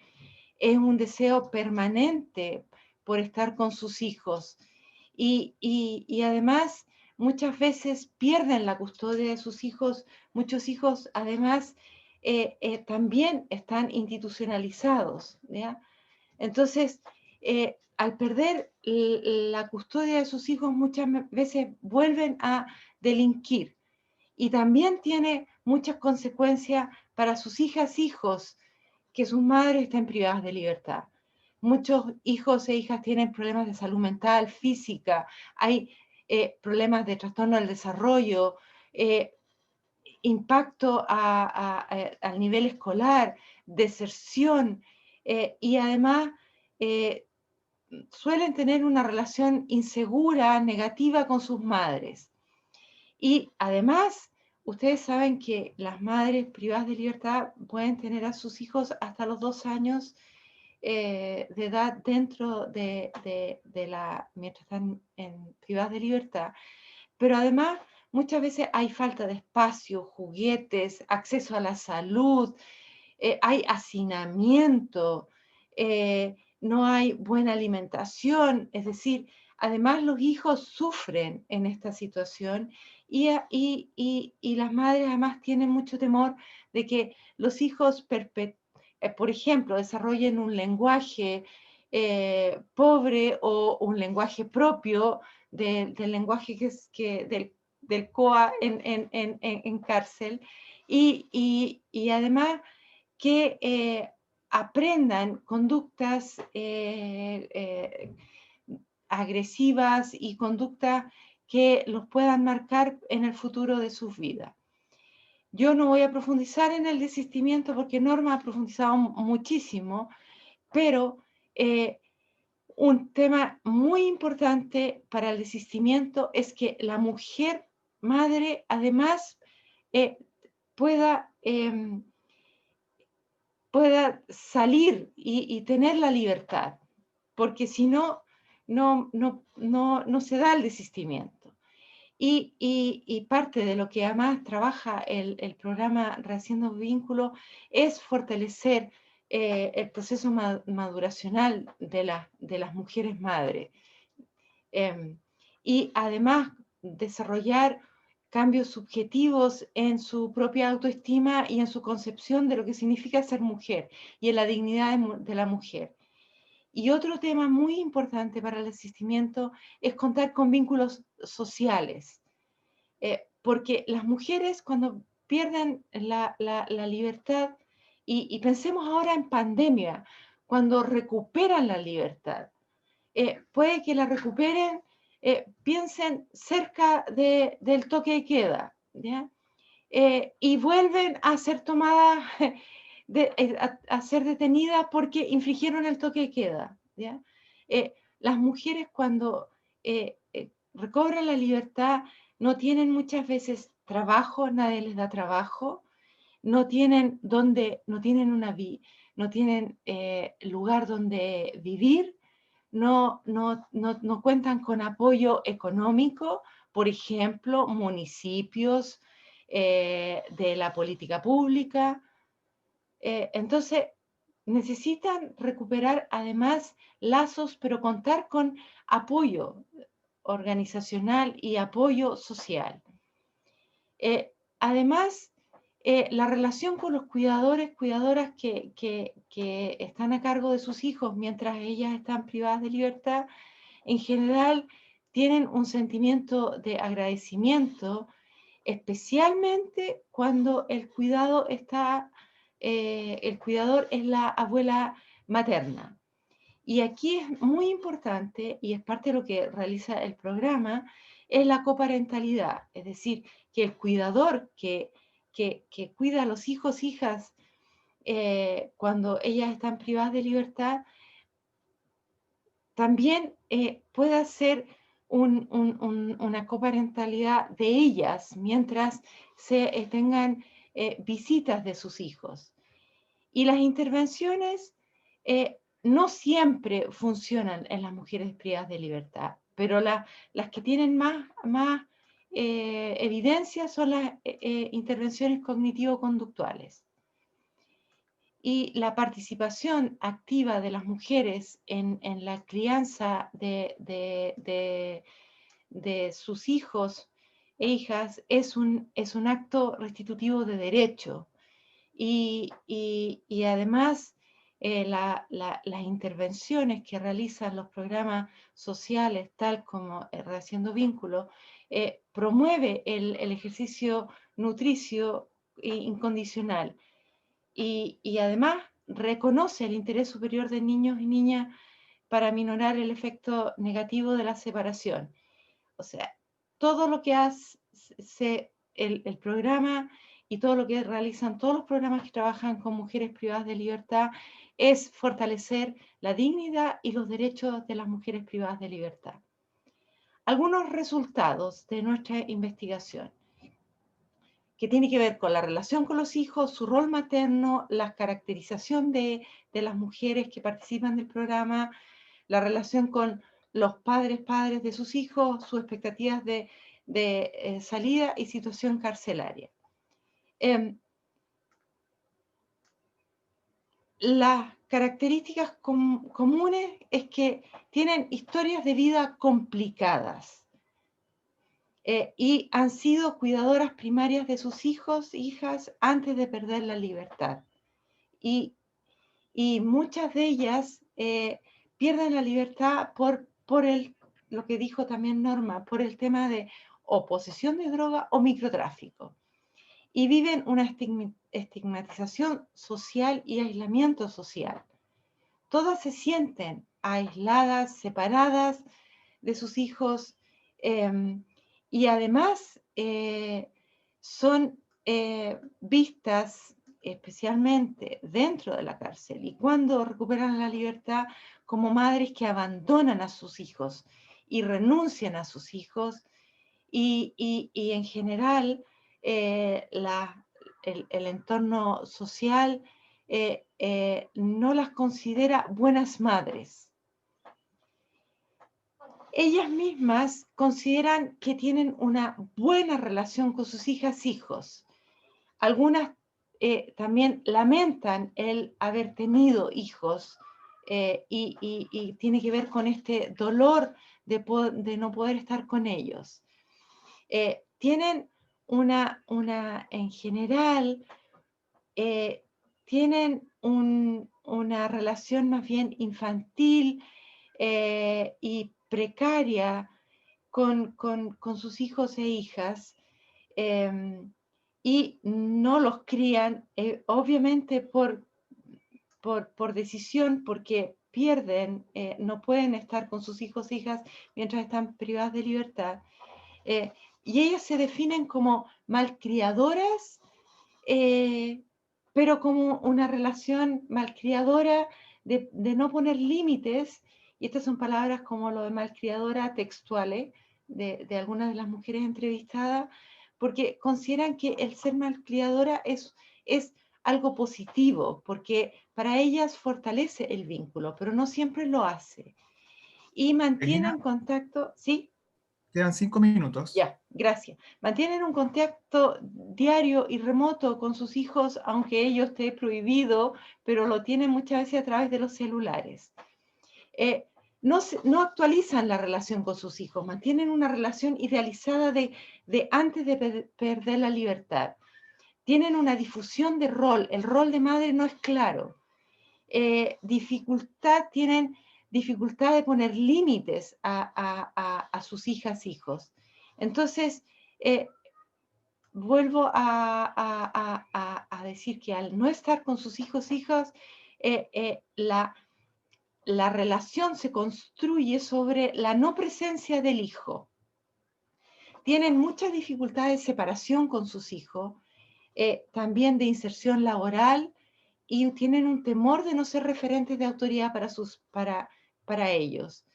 Es un deseo permanente por estar con sus hijos y además muchas veces pierden la custodia de sus hijos. Muchos hijos además también están institucionalizados, ¿ya? Entonces, al perder la custodia de sus hijos, muchas veces vuelven a delinquir. Y también tiene muchas consecuencias para sus hijas, hijos, que sus madres estén privadas de libertad. Muchos hijos e hijas tienen problemas de salud mental, física, hay problemas de trastorno del desarrollo, impacto al nivel escolar, deserción, y además suelen tener una relación insegura, negativa con sus madres. Y además, ustedes saben que las madres privadas de libertad pueden tener a sus hijos hasta los 2 años de edad dentro mientras están privadas de libertad. Pero además, muchas veces hay falta de espacio, juguetes, acceso a la salud, hay hacinamiento, no hay buena alimentación, es decir, además los hijos sufren en esta situación y las madres además tienen mucho temor de que los hijos, por ejemplo, desarrollen un lenguaje pobre o un lenguaje propio del lenguaje del COA en cárcel, y además que aprendan conductas agresivas y conductas que los puedan marcar en el futuro de sus vidas. Yo no voy a profundizar en el desistimiento porque Norma ha profundizado muchísimo, pero un tema muy importante para el desistimiento es que la mujer madre además pueda salir y tener la libertad, porque si no, no se da el desistimiento. Y parte de lo que además trabaja el programa Rehaciendo Vínculos es fortalecer el proceso maduracional de las mujeres madres. Y además desarrollar cambios subjetivos en su propia autoestima y en su concepción de lo que significa ser mujer y en la dignidad de la mujer. Y otro tema muy importante para el desistimiento es contar con vínculos sociales, porque las mujeres cuando pierden la libertad, y pensemos ahora en pandemia, cuando recuperan la libertad, puede que la recuperen, piensen cerca del toque de queda, ¿ya? Y vuelven a ser tomadas, a ser detenidas porque infringieron el toque de queda, ¿ya? Las mujeres cuando recobran la libertad no tienen muchas veces trabajo, nadie les da trabajo, no tienen lugar donde vivir, no cuentan con apoyo económico, por ejemplo, municipios de la política pública. Entonces, necesitan recuperar además lazos, pero contar con apoyo organizacional y apoyo social. Además, la relación con los cuidadoras que están a cargo de sus hijos mientras ellas están privadas de libertad, en general tienen un sentimiento de agradecimiento especialmente cuando el cuidador es la abuela materna. Y aquí es muy importante, y es parte de lo que realiza el programa, es la coparentalidad, es decir, que el cuidador que cuida a los hijos, hijas, cuando ellas están privadas de libertad, también pueda ser una coparentalidad de ellas mientras se tengan visitas de sus hijos. Y las intervenciones no siempre funcionan en las mujeres privadas de libertad, pero las que tienen más evidencia son las intervenciones cognitivo-conductuales. Y la participación activa de las mujeres en la crianza de sus hijos e hijas es un acto restitutivo de derecho. Y además las intervenciones que realizan los programas sociales, tal como Rehaciendo Vínculos, promueve el ejercicio nutricio incondicional. Y además reconoce el interés superior de niños y niñas para minorar el efecto negativo de la separación. O sea, todo lo que hace el programa y todo lo que realizan todos los programas que trabajan con mujeres privadas de libertad es fortalecer la dignidad y los derechos de las mujeres privadas de libertad. Algunos resultados de nuestra investigación, que tiene que ver con la relación con los hijos, su rol materno, la caracterización de las mujeres que participan del programa, la relación con los padres de sus hijos, sus expectativas de salida y situación carcelaria. Las características comunes es que tienen historias de vida complicadas. Y han sido cuidadoras primarias de sus hijos e hijas antes de perder la libertad. Y muchas de ellas pierden la libertad por lo que dijo también Norma, por el tema de o posesión de droga o microtráfico. Y viven una estigmatización social y aislamiento social. Todas se sienten aisladas, separadas de sus hijos, y además son vistas especialmente dentro de la cárcel y cuando recuperan la libertad como madres que abandonan a sus hijos y renuncian a sus hijos y en general el entorno social no las considera buenas madres. Ellas mismas consideran que tienen una buena relación con sus hijas, hijos. Algunas también lamentan el haber tenido hijos y tiene que ver con este dolor de no poder estar con ellos. Tienen en general, tienen una relación más bien infantil y precaria con sus hijos e hijas, y no los crían, obviamente por decisión, porque pierden, no pueden estar con sus hijos e hijas mientras están privadas de libertad. Y ellas se definen como malcriadoras, pero como una relación malcriadora de no poner límites. Y estas son palabras como lo de malcriadora textuales de algunas de las mujeres entrevistadas, porque consideran que el ser malcriadora es algo positivo, porque para ellas fortalece el vínculo, pero no siempre lo hace. Y mantienen contacto, ¿sí? Quedan 5 minutos. Ya, gracias. Mantienen un contacto diario y remoto con sus hijos, aunque ello esté prohibido, pero lo tienen muchas veces a través de los celulares. No actualizan la relación con sus hijos, mantienen una relación idealizada de antes de perder la libertad. Tienen una difusión de rol, el rol de madre no es claro. Tienen dificultad de poner límites a sus hijas, hijos. Entonces, vuelvo a decir que al no estar con sus hijas, la relación se construye sobre la no presencia del hijo. Tienen muchas dificultades de separación con sus hijos, también de inserción laboral, y tienen un temor de no ser referentes de autoridad para ellos.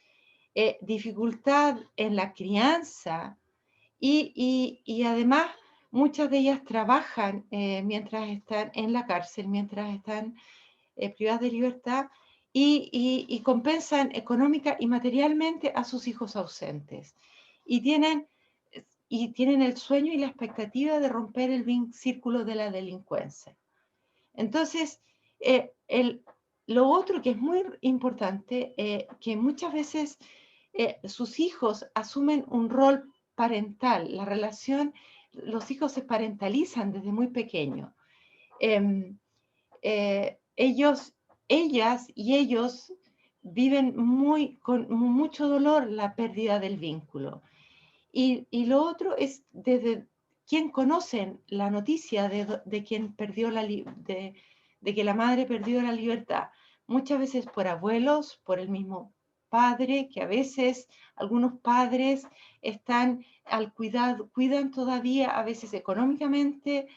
Dificultad en la crianza y además muchas de ellas trabajan mientras están en la cárcel, mientras están privadas de libertad y compensan económica y materialmente a sus hijos ausentes. Y tienen el sueño y la expectativa de romper el círculo de la delincuencia. Entonces, lo otro que es muy importante, que muchas veces sus hijos asumen un rol parental, la relación, los hijos se parentalizan desde muy pequeños. Ellas y ellos viven con mucho dolor la pérdida del vínculo. Y lo otro es desde quien conocen la noticia de quien perdió de que la madre perdió la libertad, muchas veces por abuelos, por el mismo padre, que a veces algunos padres están al cuidado, cuidan todavía, a veces económicamente,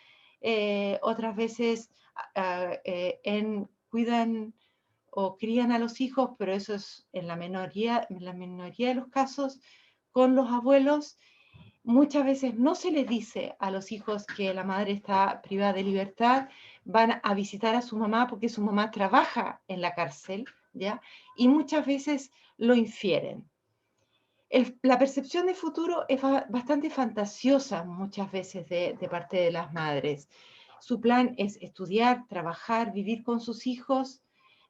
otras veces cuidan o crían a los hijos, pero eso es en la minoría de los casos, con los abuelos. Muchas veces no se les dice a los hijos que la madre está privada de libertad, van a visitar a su mamá porque su mamá trabaja en la cárcel, ¿ya? Y muchas veces lo infieren. La percepción de futuro es bastante fantasiosa muchas veces de parte de las madres. Su plan es estudiar, trabajar, vivir con sus hijos,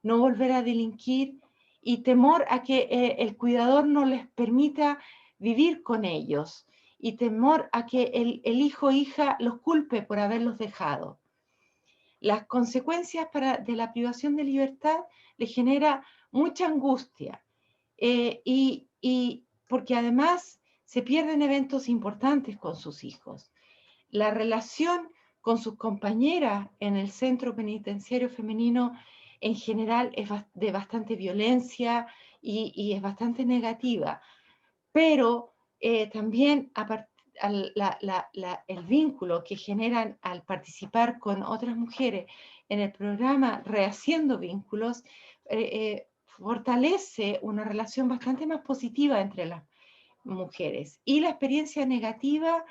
no volver a delinquir y temor a que el cuidador no les permita vivir con ellos y temor a que el hijo o hija los culpe por haberlos dejado. Las consecuencias de la privación de libertad les genera mucha angustia y porque además se pierden eventos importantes con sus hijos. La relación con sus compañeras en el centro penitenciario femenino en general es de bastante violencia y es bastante negativa, pero también el vínculo que generan al participar con otras mujeres en el programa Rehaciendo Vínculos fortalece una relación bastante más positiva entre las mujeres. Y la experiencia negativa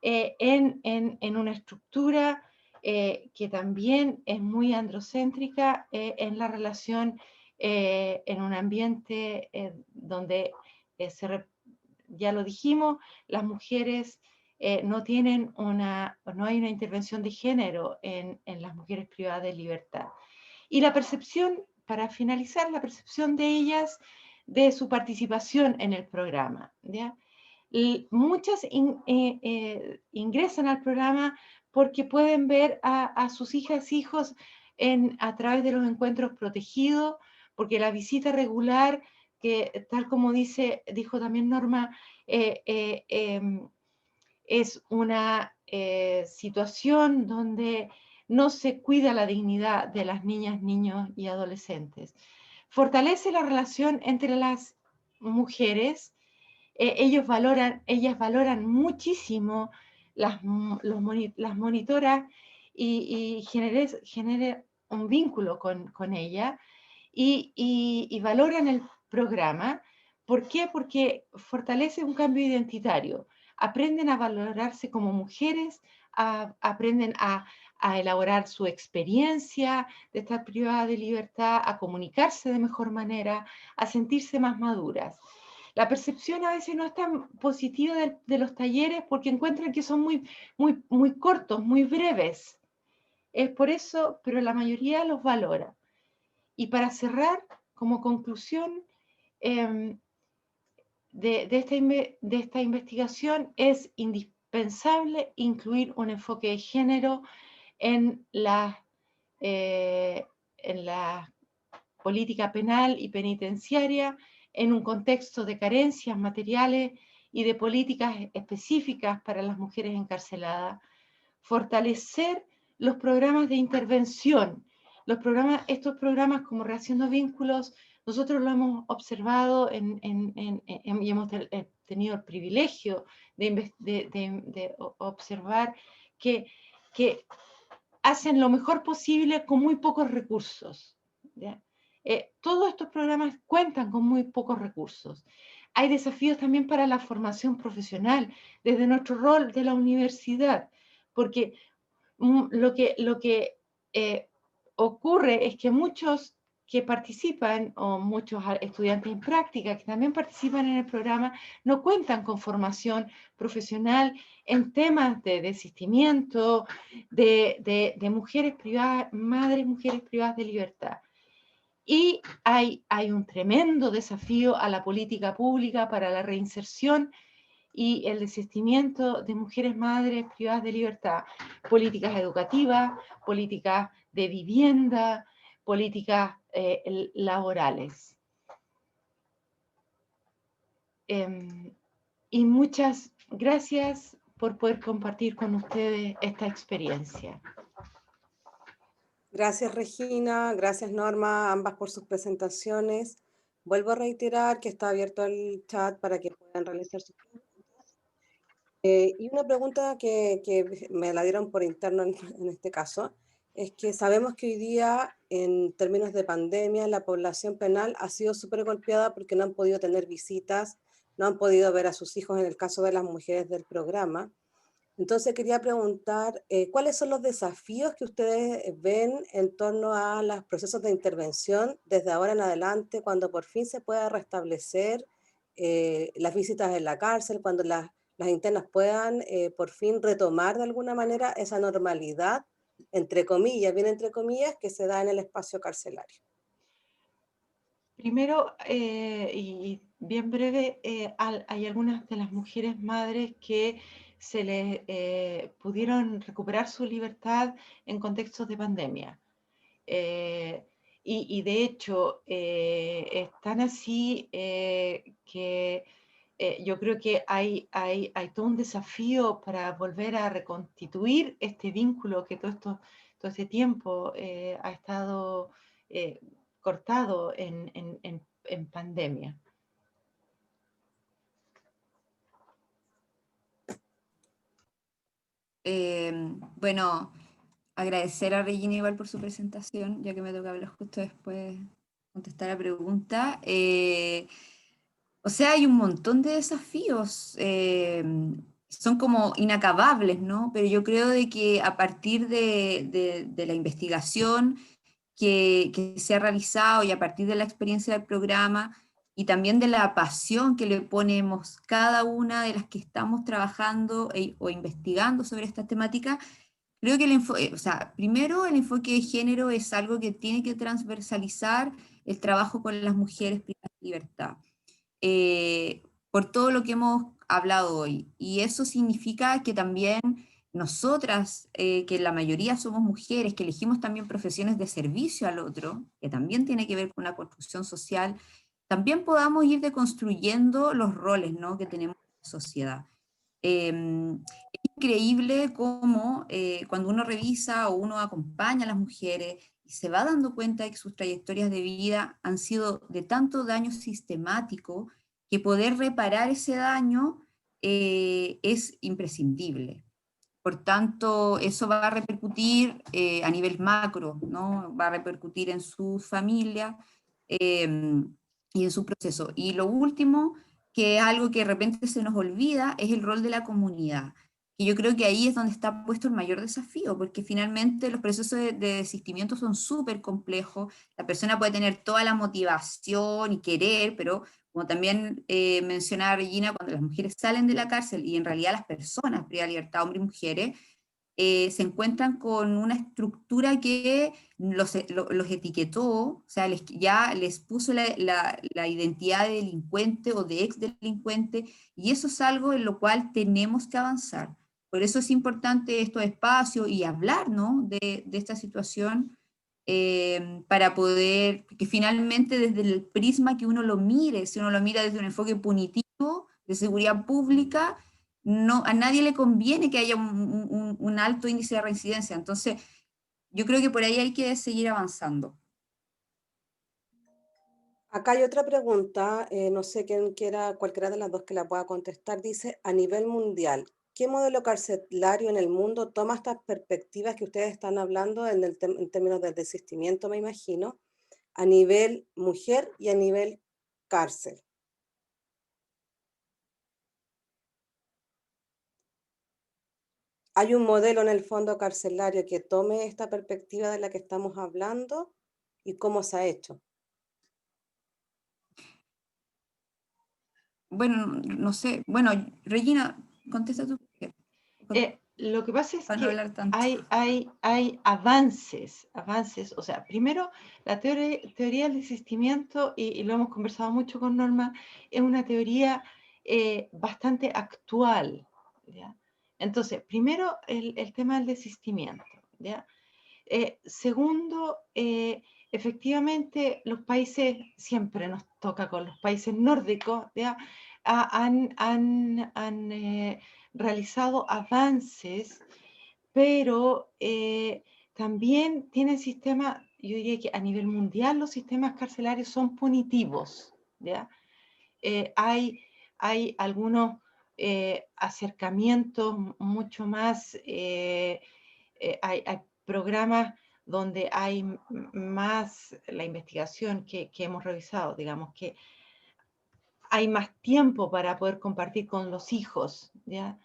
en una estructura que también es muy androcéntrica en la relación en un ambiente donde ya lo dijimos, las mujeres no hay una intervención de género en las mujeres privadas de libertad. Y la percepción, para finalizar, la percepción de ellas de su participación en el programa, ¿ya? Muchas ingresan al programa porque pueden ver a sus hijas e hijos a través de los encuentros protegidos, porque la visita regular, que tal como dijo también Norma, es una situación donde no se cuida la dignidad de las niñas, niños y adolescentes. Fortalece la relación entre las mujeres. Ellas valoran muchísimo las monitoras y genera un vínculo con ella y valoran el programa. ¿Por qué? Porque fortalece un cambio identitario. Aprenden a valorarse como mujeres, aprenden a elaborar su experiencia de estar privada de libertad, a comunicarse de mejor manera, a sentirse más maduras. La percepción a veces no es tan positiva de los talleres porque encuentran que son muy cortos, muy breves. Es por eso, pero la mayoría los valora. Y para cerrar, como conclusión de esta investigación, es indispensable incluir un enfoque de género en la política penal y penitenciaria, en un contexto de carencias materiales y de políticas específicas para las mujeres encarceladas, fortalecer los programas de intervención. Estos programas como Rehaciendo Vínculos, nosotros lo hemos observado y hemos tenido el privilegio de observar que hacen lo mejor posible con muy pocos recursos, ¿ya? Todos estos programas cuentan con muy pocos recursos. Hay desafíos también para la formación profesional, desde nuestro rol de la universidad, porque lo que ocurre es que muchos que participan, o muchos estudiantes en práctica que también participan en el programa, no cuentan con formación profesional en temas de desistimiento, de mujeres privadas, mujeres privadas de libertad. Y hay un tremendo desafío a la política pública para la reinserción y el desistimiento de mujeres madres privadas de libertad. Políticas educativas, políticas de vivienda, políticas laborales. Y muchas gracias por poder compartir con ustedes esta experiencia. Gracias, Regina. Gracias, Norma, ambas por sus presentaciones. Vuelvo a reiterar que está abierto el chat para que puedan realizar sus preguntas. Y una pregunta que me la dieron por interno en este caso, es que sabemos que hoy día, en términos de pandemia, la población penal ha sido súper golpeada porque no han podido tener visitas, no han podido ver a sus hijos en el caso de las mujeres del programa. Entonces quería preguntar, ¿cuáles son los desafíos que ustedes ven en torno a los procesos de intervención desde ahora en adelante, cuando por fin se pueda restablecer las visitas en la cárcel, cuando las internas puedan por fin retomar de alguna manera esa normalidad, entre comillas, bien entre comillas, que se da en el espacio carcelario? Primero, y bien breve, hay algunas de las mujeres madres que se les pudieron recuperar su libertad en contextos de pandemia. Y de hecho, están así que yo creo que hay todo un desafío para volver a reconstituir este vínculo que todo este tiempo ha estado cortado en pandemia. Bueno, agradecer a Regina igual por su presentación, ya que me toca hablar justo después, contestar la pregunta. O sea, hay un montón de desafíos, son como inacabables, ¿no? Pero yo creo de que a partir de la investigación que se ha realizado y a partir de la experiencia del programa y también de la pasión que le ponemos cada una de las que estamos trabajando o investigando sobre esta temática, creo que primero el enfoque de género es algo que tiene que transversalizar el trabajo con las mujeres privadas de libertad, por todo lo que hemos hablado hoy. Y eso significa que también nosotras, que la mayoría somos mujeres, que elegimos también profesiones de servicio al otro, que también tiene que ver con una construcción social, también podamos ir deconstruyendo los roles, ¿no?, que tenemos en la sociedad. Es increíble cómo cuando uno revisa o uno acompaña a las mujeres y se va dando cuenta de que sus trayectorias de vida han sido de tanto daño sistemático, que poder reparar ese daño es imprescindible. Por tanto, eso va a repercutir a nivel macro, ¿no? Va a repercutir en su familia y en su proceso. Y lo último, que es algo que de repente se nos olvida, es el rol de la comunidad. Y yo creo que ahí es donde está puesto el mayor desafío, porque finalmente los procesos de desistimiento son súper complejos. La persona puede tener toda la motivación y querer, pero como también mencionaba Regina, cuando las mujeres salen de la cárcel y en realidad las personas privadas de libertad, hombres y mujeres, se encuentran con una estructura que los etiquetó, o sea, ya les puso la identidad de delincuente o de ex delincuente, y eso es algo en lo cual tenemos que avanzar. Por eso es importante estos espacios y hablar, ¿no?, de esta situación, para poder, que finalmente desde el prisma que uno lo mire, si uno lo mira desde un enfoque punitivo, de seguridad pública, no, a nadie le conviene que haya un alto índice de reincidencia. Entonces, yo creo que por ahí hay que seguir avanzando. Acá hay otra pregunta, no sé quién quiera, cualquiera de las dos que la pueda contestar. Dice, a nivel mundial, ¿qué modelo carcelario en el mundo toma estas perspectivas que ustedes están hablando en términos del desistimiento, me imagino, a nivel mujer y a nivel cárcel? ¿Hay un modelo en el fondo carcelario que tome esta perspectiva de la que estamos hablando y cómo se ha hecho? Bueno, no sé. Bueno, Regina, contesta tú. Lo que pasa es Para no que hablar tanto. hay avances, o sea, primero la teoría del desistimiento, y lo hemos conversado mucho con Norma, es una teoría bastante actual, ¿ya? Entonces, primero el tema del desistimiento, ¿ya? Segundo, efectivamente los países, siempre nos toca con los países nórdicos, ¿ya? Han realizado avances, pero también tienen sistemas, yo diría que a nivel mundial los sistemas carcelarios son punitivos, ¿ya? Hay algunos acercamientos mucho más, hay programas donde hay más la investigación que hemos revisado, digamos que hay más tiempo para poder compartir con los hijos, ¿ya?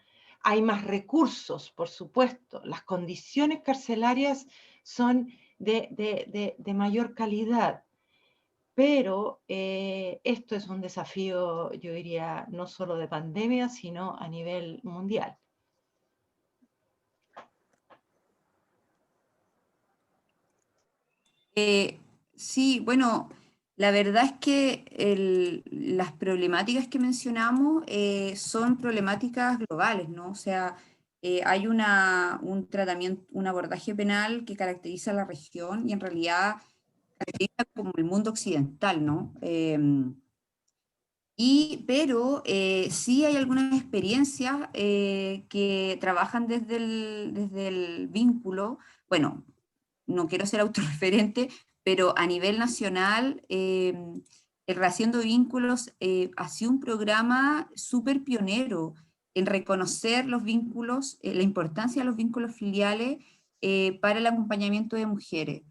Hay más recursos, por supuesto. Las condiciones carcelarias son de mayor calidad, pero esto es un desafío, yo diría, no solo de pandemia, sino a nivel mundial. Sí, bueno, la verdad es que las problemáticas que mencionamos son problemáticas globales, ¿no? O sea, hay un tratamiento, un abordaje penal que caracteriza la región y en realidad caracteriza como el mundo occidental, ¿no? Pero sí hay algunas experiencias que trabajan desde el vínculo. Bueno, no quiero ser autorreferente, pero a nivel nacional, el Rehaciendo Vínculos ha sido un programa súper pionero en reconocer los vínculos, la importancia de los vínculos filiales para el acompañamiento de mujeres.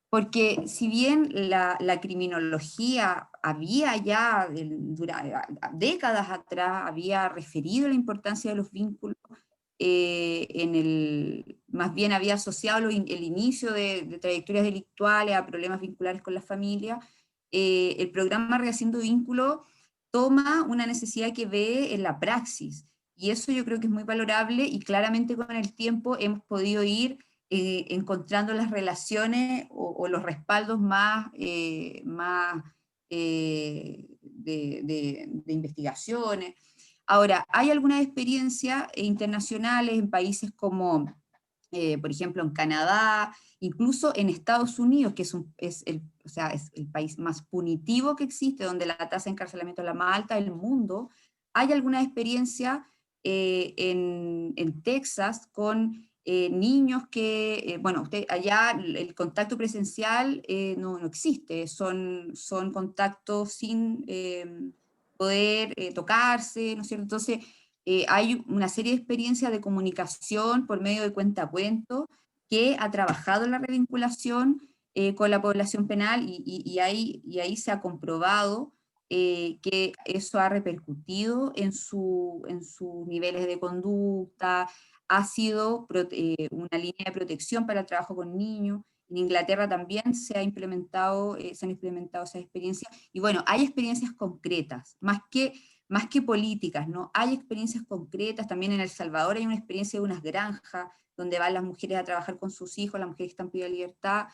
Porque si bien la criminología había ya, décadas atrás, había referido la importancia de los vínculos, más bien había asociado el inicio de trayectorias delictuales a problemas vinculares con la familia, el programa Rehaciendo Vínculos toma una necesidad que ve en la praxis, y eso yo creo que es muy valorable, y claramente con el tiempo hemos podido ir encontrando las relaciones o los respaldos más de investigaciones. Ahora, hay algunas experiencias internacionales en países como, por ejemplo, en Canadá, incluso en Estados Unidos, que es el país más punitivo que existe, donde la tasa de encarcelamiento es la más alta del mundo. Hay algunas experiencias en Texas con niños que, bueno, allá el contacto presencial no existe, son contactos sin poder tocarse, ¿no es cierto? Entonces, hay una serie de experiencias de comunicación por medio de cuentacuentos que ha trabajado en la revinculación con la población penal, y ahí se ha comprobado que eso ha repercutido en sus niveles de conducta, ha sido una línea de protección para el trabajo con niños. En Inglaterra también se han implementado esas experiencias, y bueno, hay experiencias concretas, más que políticas, ¿no? Hay experiencias concretas. También en El Salvador hay una experiencia de unas granjas donde van las mujeres a trabajar con sus hijos, las mujeres que están pidiendo libertad,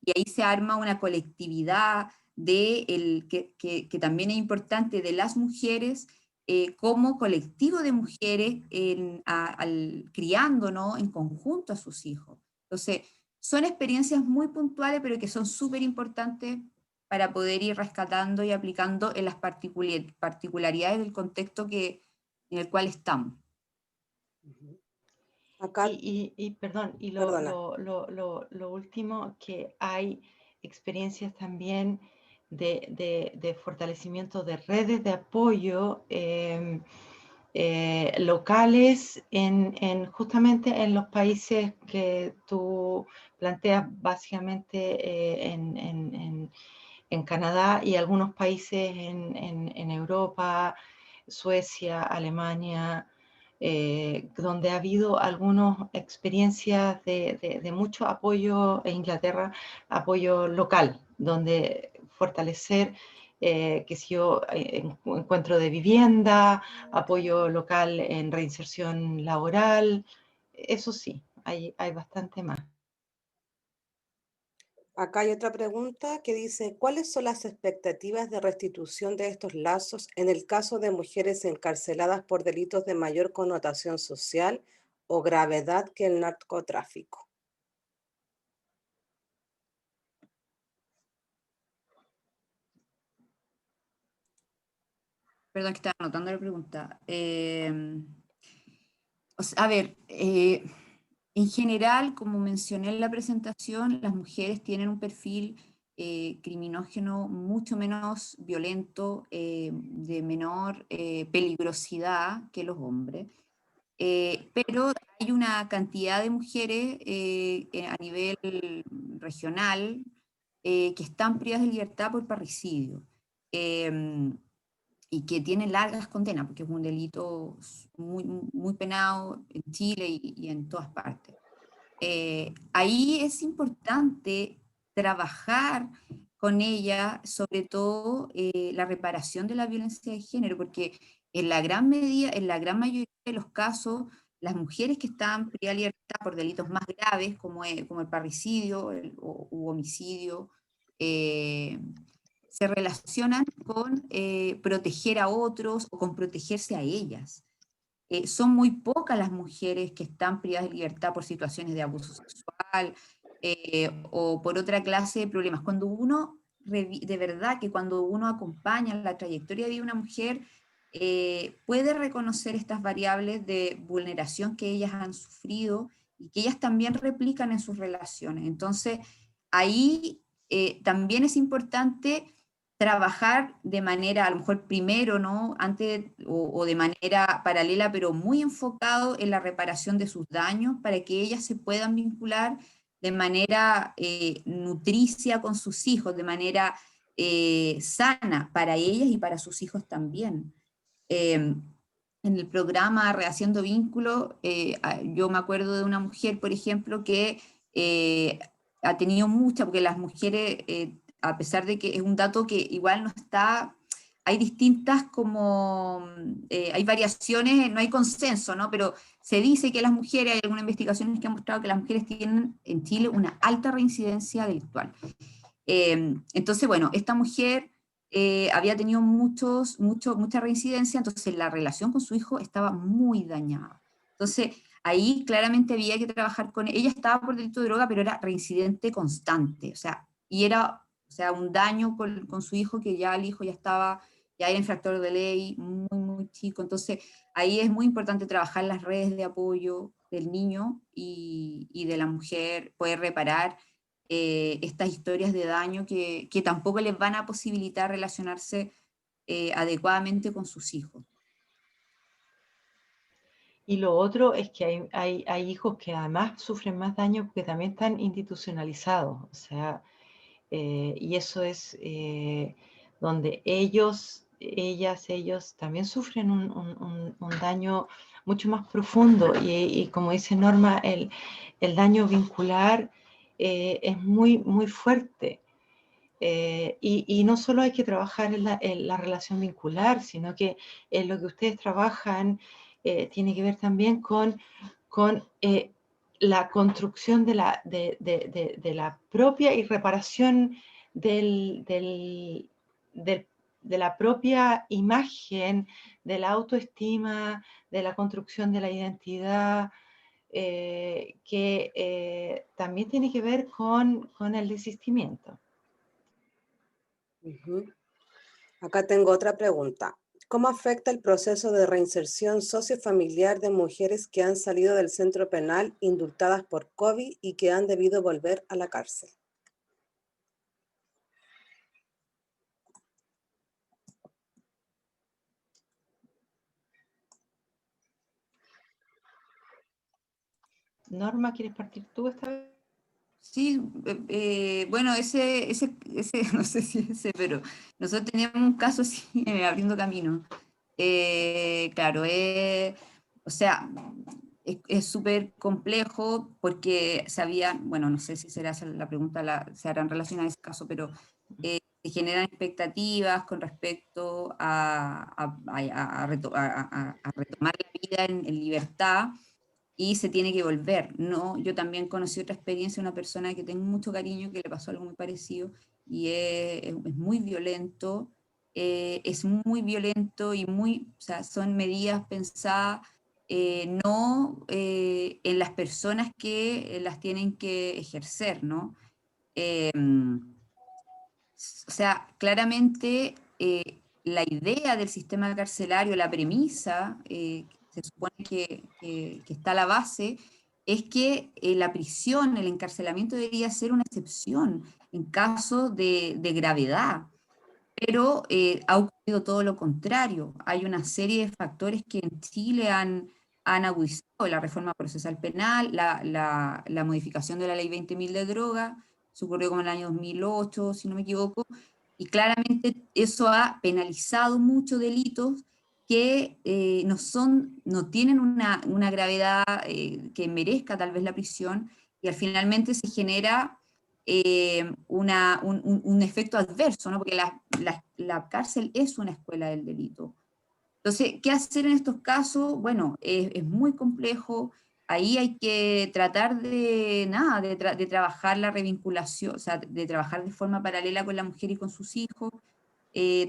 y ahí se arma una colectividad que también es importante, de las mujeres como colectivo de mujeres criando, ¿no?, en conjunto a sus hijos. Entonces, son experiencias muy puntuales, pero que son súper importantes para poder ir rescatando y aplicando en las particularidades del contexto en el cual estamos. Ujú. Acá, Perdón, y perdona. lo último, que hay experiencias también de fortalecimiento de redes de apoyo locales justamente en los países que tú planteas, básicamente en Canadá y algunos países en Europa, Suecia, Alemania, donde ha habido algunas experiencias de mucho apoyo, en Inglaterra, apoyo local, donde fortalecer, qué sé yo, encuentro de vivienda, apoyo local en reinserción laboral, eso sí, hay bastante más. Acá hay otra pregunta que dice, ¿cuáles son las expectativas de restitución de estos lazos en el caso de mujeres encarceladas por delitos de mayor connotación social o gravedad que el narcotráfico? Perdón, que estaba anotando la pregunta. A ver, en general, como mencioné en la presentación, las mujeres tienen un perfil criminógeno mucho menos violento, de menor peligrosidad que los hombres. Pero hay una cantidad de mujeres a nivel regional que están privadas de libertad por parricidio. Y que tienen largas condenas, porque es un delito muy penado en Chile y en todas partes. Ahí es importante trabajar con ella, sobre todo la reparación de la violencia de género, porque en la gran mayoría de los casos, las mujeres que están privadas de libertad por delitos más graves, como el parricidio u homicidio, se relacionan con proteger a otros o con protegerse a ellas. Son muy pocas las mujeres que están privadas de libertad por situaciones de abuso sexual o por otra clase de problemas. Cuando uno, de verdad que cuando uno acompaña la trayectoria de una mujer, puede reconocer estas variables de vulneración que ellas han sufrido y que ellas también replican en sus relaciones. Entonces, ahí también es importante trabajar de manera, a lo mejor primero, ¿no? Antes o de manera paralela, pero muy enfocado en la reparación de sus daños para que ellas se puedan vincular de manera nutricia con sus hijos, de manera sana para ellas y para sus hijos también. En el programa Rehaciendo Vínculos, yo me acuerdo de una mujer, por ejemplo, que ha tenido mucha, porque las mujeres, a pesar de que es un dato que igual no está, hay distintas como, hay variaciones, no hay consenso, ¿no? Pero se dice que las mujeres, hay algunas investigaciones que han mostrado que las mujeres tienen en Chile una alta reincidencia delictual. Entonces, bueno, esta mujer había tenido mucha reincidencia, entonces la relación con su hijo estaba muy dañada. Entonces, ahí claramente había que trabajar con ella. Ella estaba por delito de droga, pero era reincidente constante, o sea, y era, o sea, un daño con su hijo que ya el hijo ya era infractor de ley, muy chico. Entonces, ahí es muy importante trabajar las redes de apoyo del niño y de la mujer, poder reparar estas historias de daño que tampoco les van a posibilitar relacionarse adecuadamente con sus hijos. Y lo otro es que hay hijos que además sufren más daño porque también están institucionalizados, o sea, y eso es donde ellos también sufren un daño mucho más profundo y como dice Norma, el daño vincular es muy fuerte. Y no solo hay que trabajar en la relación vincular, sino que en lo que ustedes trabajan tiene que ver también con la construcción de la propia y reparación de la propia imagen, de la autoestima, de la construcción de la identidad, que también tiene que ver con el desistimiento. Ujú. Acá tengo otra pregunta. ¿Cómo afecta el proceso de reinserción sociofamiliar de mujeres que han salido del centro penal indultadas por COVID y que han debido volver a la cárcel? Norma, ¿quieres partir tú esta vez? Sí, bueno, no sé si ese, pero nosotros teníamos un caso así, abriendo camino. Claro, o sea, es súper complejo porque bueno, no sé si será esa la pregunta, se hará en relación a ese caso, pero se generan expectativas con respecto a retomar la vida en libertad, y se tiene que volver, ¿no? Yo también conocí otra experiencia de una persona que tengo mucho cariño, que le pasó algo muy parecido, y es muy violento, y o sea, son medidas pensadas no en las personas que las tienen que ejercer, ¿no? O sea, claramente la idea del sistema carcelario, la premisa, se supone que está a la base, es que la prisión, el encarcelamiento debería ser una excepción en caso de gravedad, pero ha ocurrido todo lo contrario. Hay una serie de factores que en Chile han agudizado: la reforma procesal penal, la modificación de la ley 20.000 de droga, se ocurrió como en el año 2008, si no me equivoco, y claramente eso ha penalizado muchos delitos que no tienen una gravedad que merezca tal vez la prisión, y finalmente se genera un efecto adverso, ¿no? Porque la cárcel es una escuela del delito. Entonces, ¿qué hacer en estos casos? Bueno, es muy complejo. Ahí hay que tratar de trabajar la revinculación, o sea, de trabajar de forma paralela con la mujer y con sus hijos,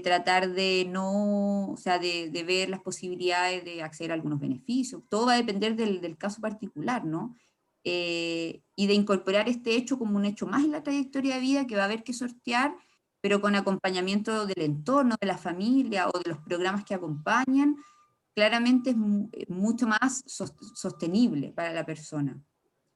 tratar de no, o sea, de ver las posibilidades de acceder a algunos beneficios. Todo va a depender del caso particular, ¿no? Y de incorporar este hecho como un hecho más en la trayectoria de vida que va a haber que sortear, pero con acompañamiento del entorno, de la familia o de los programas que acompañan, claramente es mucho más sostenible para la persona.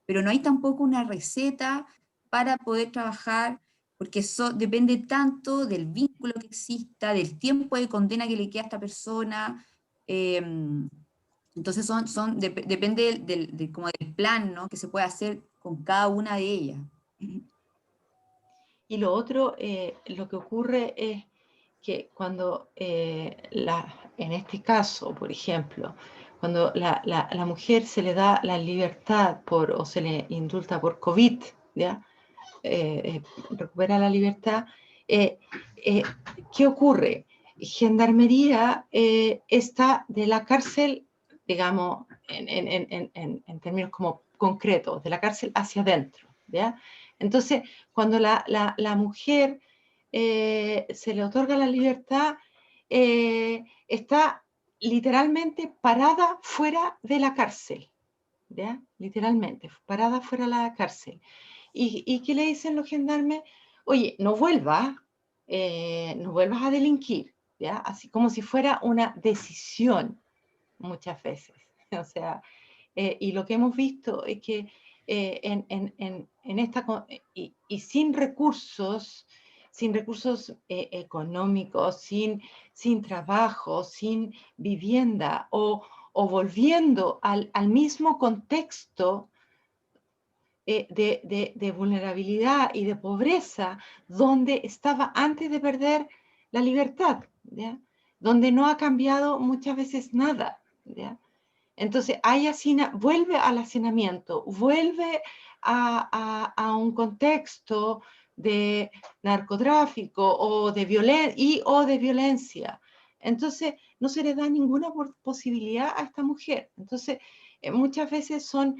Pero no hay tampoco una receta para poder trabajar, porque eso depende tanto del vínculo que exista, del tiempo de condena que le queda a esta persona. Entonces depende como del plan, ¿no?, que se puede hacer con cada una de ellas. Y lo otro, lo que ocurre es que cuando, en este caso, por ejemplo, cuando la mujer se le da la libertad o se le indulta por COVID, ¿ya? Recupera la libertad, ¿qué ocurre? Gendarmería está de la cárcel, digamos, en términos como concretos, de la cárcel hacia adentro, ¿ya? Entonces, cuando la mujer se le otorga la libertad, está literalmente parada fuera de la cárcel, ¿ya? Literalmente, parada fuera de la cárcel. ¿Y qué le dicen los gendarmes? Oye, no vuelvas a delinquir, ¿ya? Así como si fuera una decisión muchas veces. O sea, y lo que hemos visto es que en esta, y sin recursos económicos, sin trabajo, sin vivienda, o volviendo al mismo contexto de vulnerabilidad y de pobreza donde estaba antes de perder la libertad, ¿ya? Donde no ha cambiado muchas veces nada, ¿ya? Entonces, vuelve al hacinamiento, vuelve a un contexto de narcotráfico o de violencia. Entonces, no se le da ninguna posibilidad a esta mujer. Entonces, muchas veces son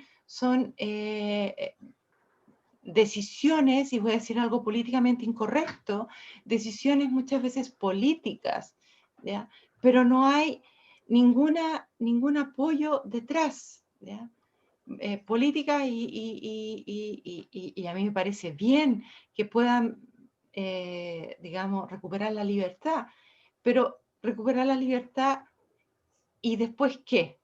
decisiones, y voy a decir algo políticamente incorrecto, decisiones muchas veces políticas, ¿ya? Pero no hay ningún apoyo detrás, ¿ya? Política, y a mí me parece bien que puedan, digamos, recuperar la libertad, pero recuperar la libertad y después ¿qué?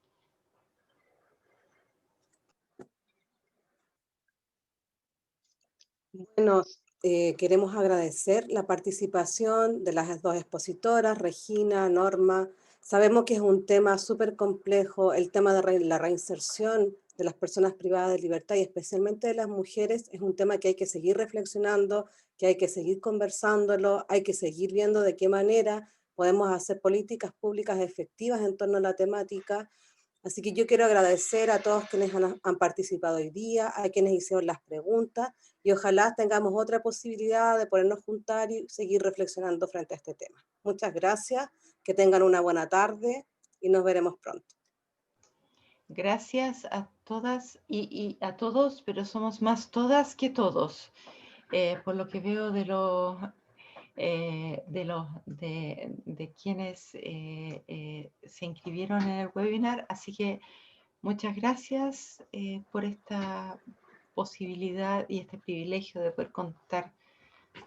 Bueno, queremos agradecer la participación de las dos expositoras, Regina, Norma. Sabemos que es un tema súper complejo, el tema de la reinserción de las personas privadas de libertad y especialmente de las mujeres es un tema que hay que seguir reflexionando, que hay que seguir conversándolo, hay que seguir viendo de qué manera podemos hacer políticas públicas efectivas en torno a la temática. Así que yo quiero agradecer a todos quienes han participado hoy día, a quienes hicieron las preguntas y ojalá tengamos otra posibilidad de podernos juntar y seguir reflexionando frente a este tema. Muchas gracias, que tengan una buena tarde y nos veremos pronto. Gracias a todas y a todos, pero somos más todas que todos, por lo que veo de quienes se inscribieron en el webinar. Así que muchas gracias por esta posibilidad y este privilegio de poder contar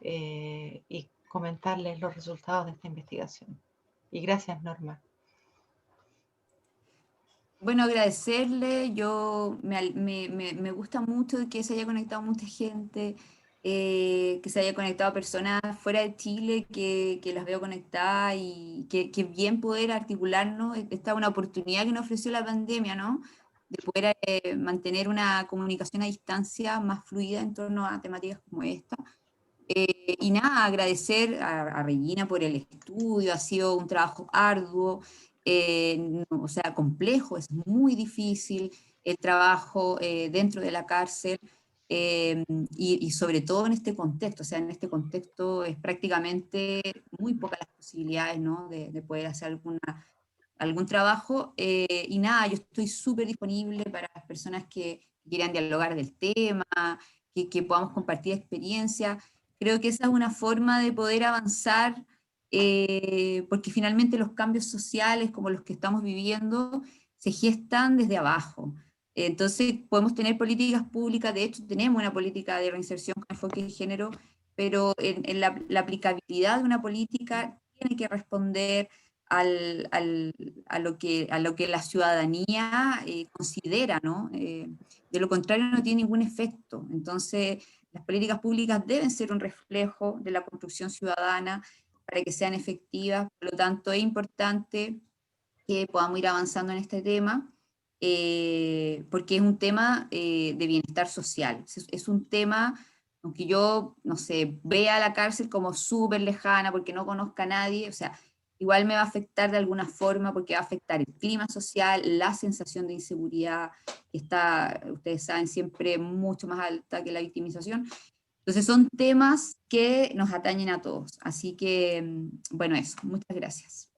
y comentarles los resultados de esta investigación. Y gracias, Norma. Bueno, agradecerle, me gusta mucho que se haya conectado mucha gente, que se haya conectado personas fuera de Chile, que las veo conectadas y que bien poder articularnos. Esta es una oportunidad que nos ofreció la pandemia, ¿no? De poder mantener una comunicación a distancia más fluida en torno a temáticas como esta. Y nada, agradecer a Regina por el estudio, ha sido un trabajo arduo, o sea, complejo, es muy difícil el trabajo dentro de la cárcel, y sobre todo en este contexto, o sea, en este contexto es prácticamente muy pocas las posibilidades, ¿no? de poder hacer algún trabajo, y nada, yo estoy súper disponible para las personas que quieran dialogar del tema, que podamos compartir experiencias. Creo que esa es una forma de poder avanzar, porque finalmente los cambios sociales como los que estamos viviendo se gestan desde abajo. Entonces podemos tener políticas públicas, de hecho tenemos una política de reinserción con enfoque de género, pero en la aplicabilidad de una política tiene que responder a lo que la ciudadanía considera, ¿no? De lo contrario no tiene ningún efecto. Entonces, las políticas públicas deben ser un reflejo de la construcción ciudadana para que sean efectivas. Por lo tanto, es importante que podamos ir avanzando en este tema, porque es un tema de bienestar social. Es un tema, aunque yo, no sé, vea la cárcel como súper lejana porque no conozca a nadie, o sea, igual me va a afectar de alguna forma porque va a afectar el clima social, la sensación de inseguridad, que está, ustedes saben, siempre mucho más alta que la victimización. Entonces son temas que nos atañen a todos. Así que, bueno, eso. Muchas gracias.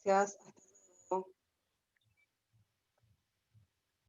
Gracias. Hasta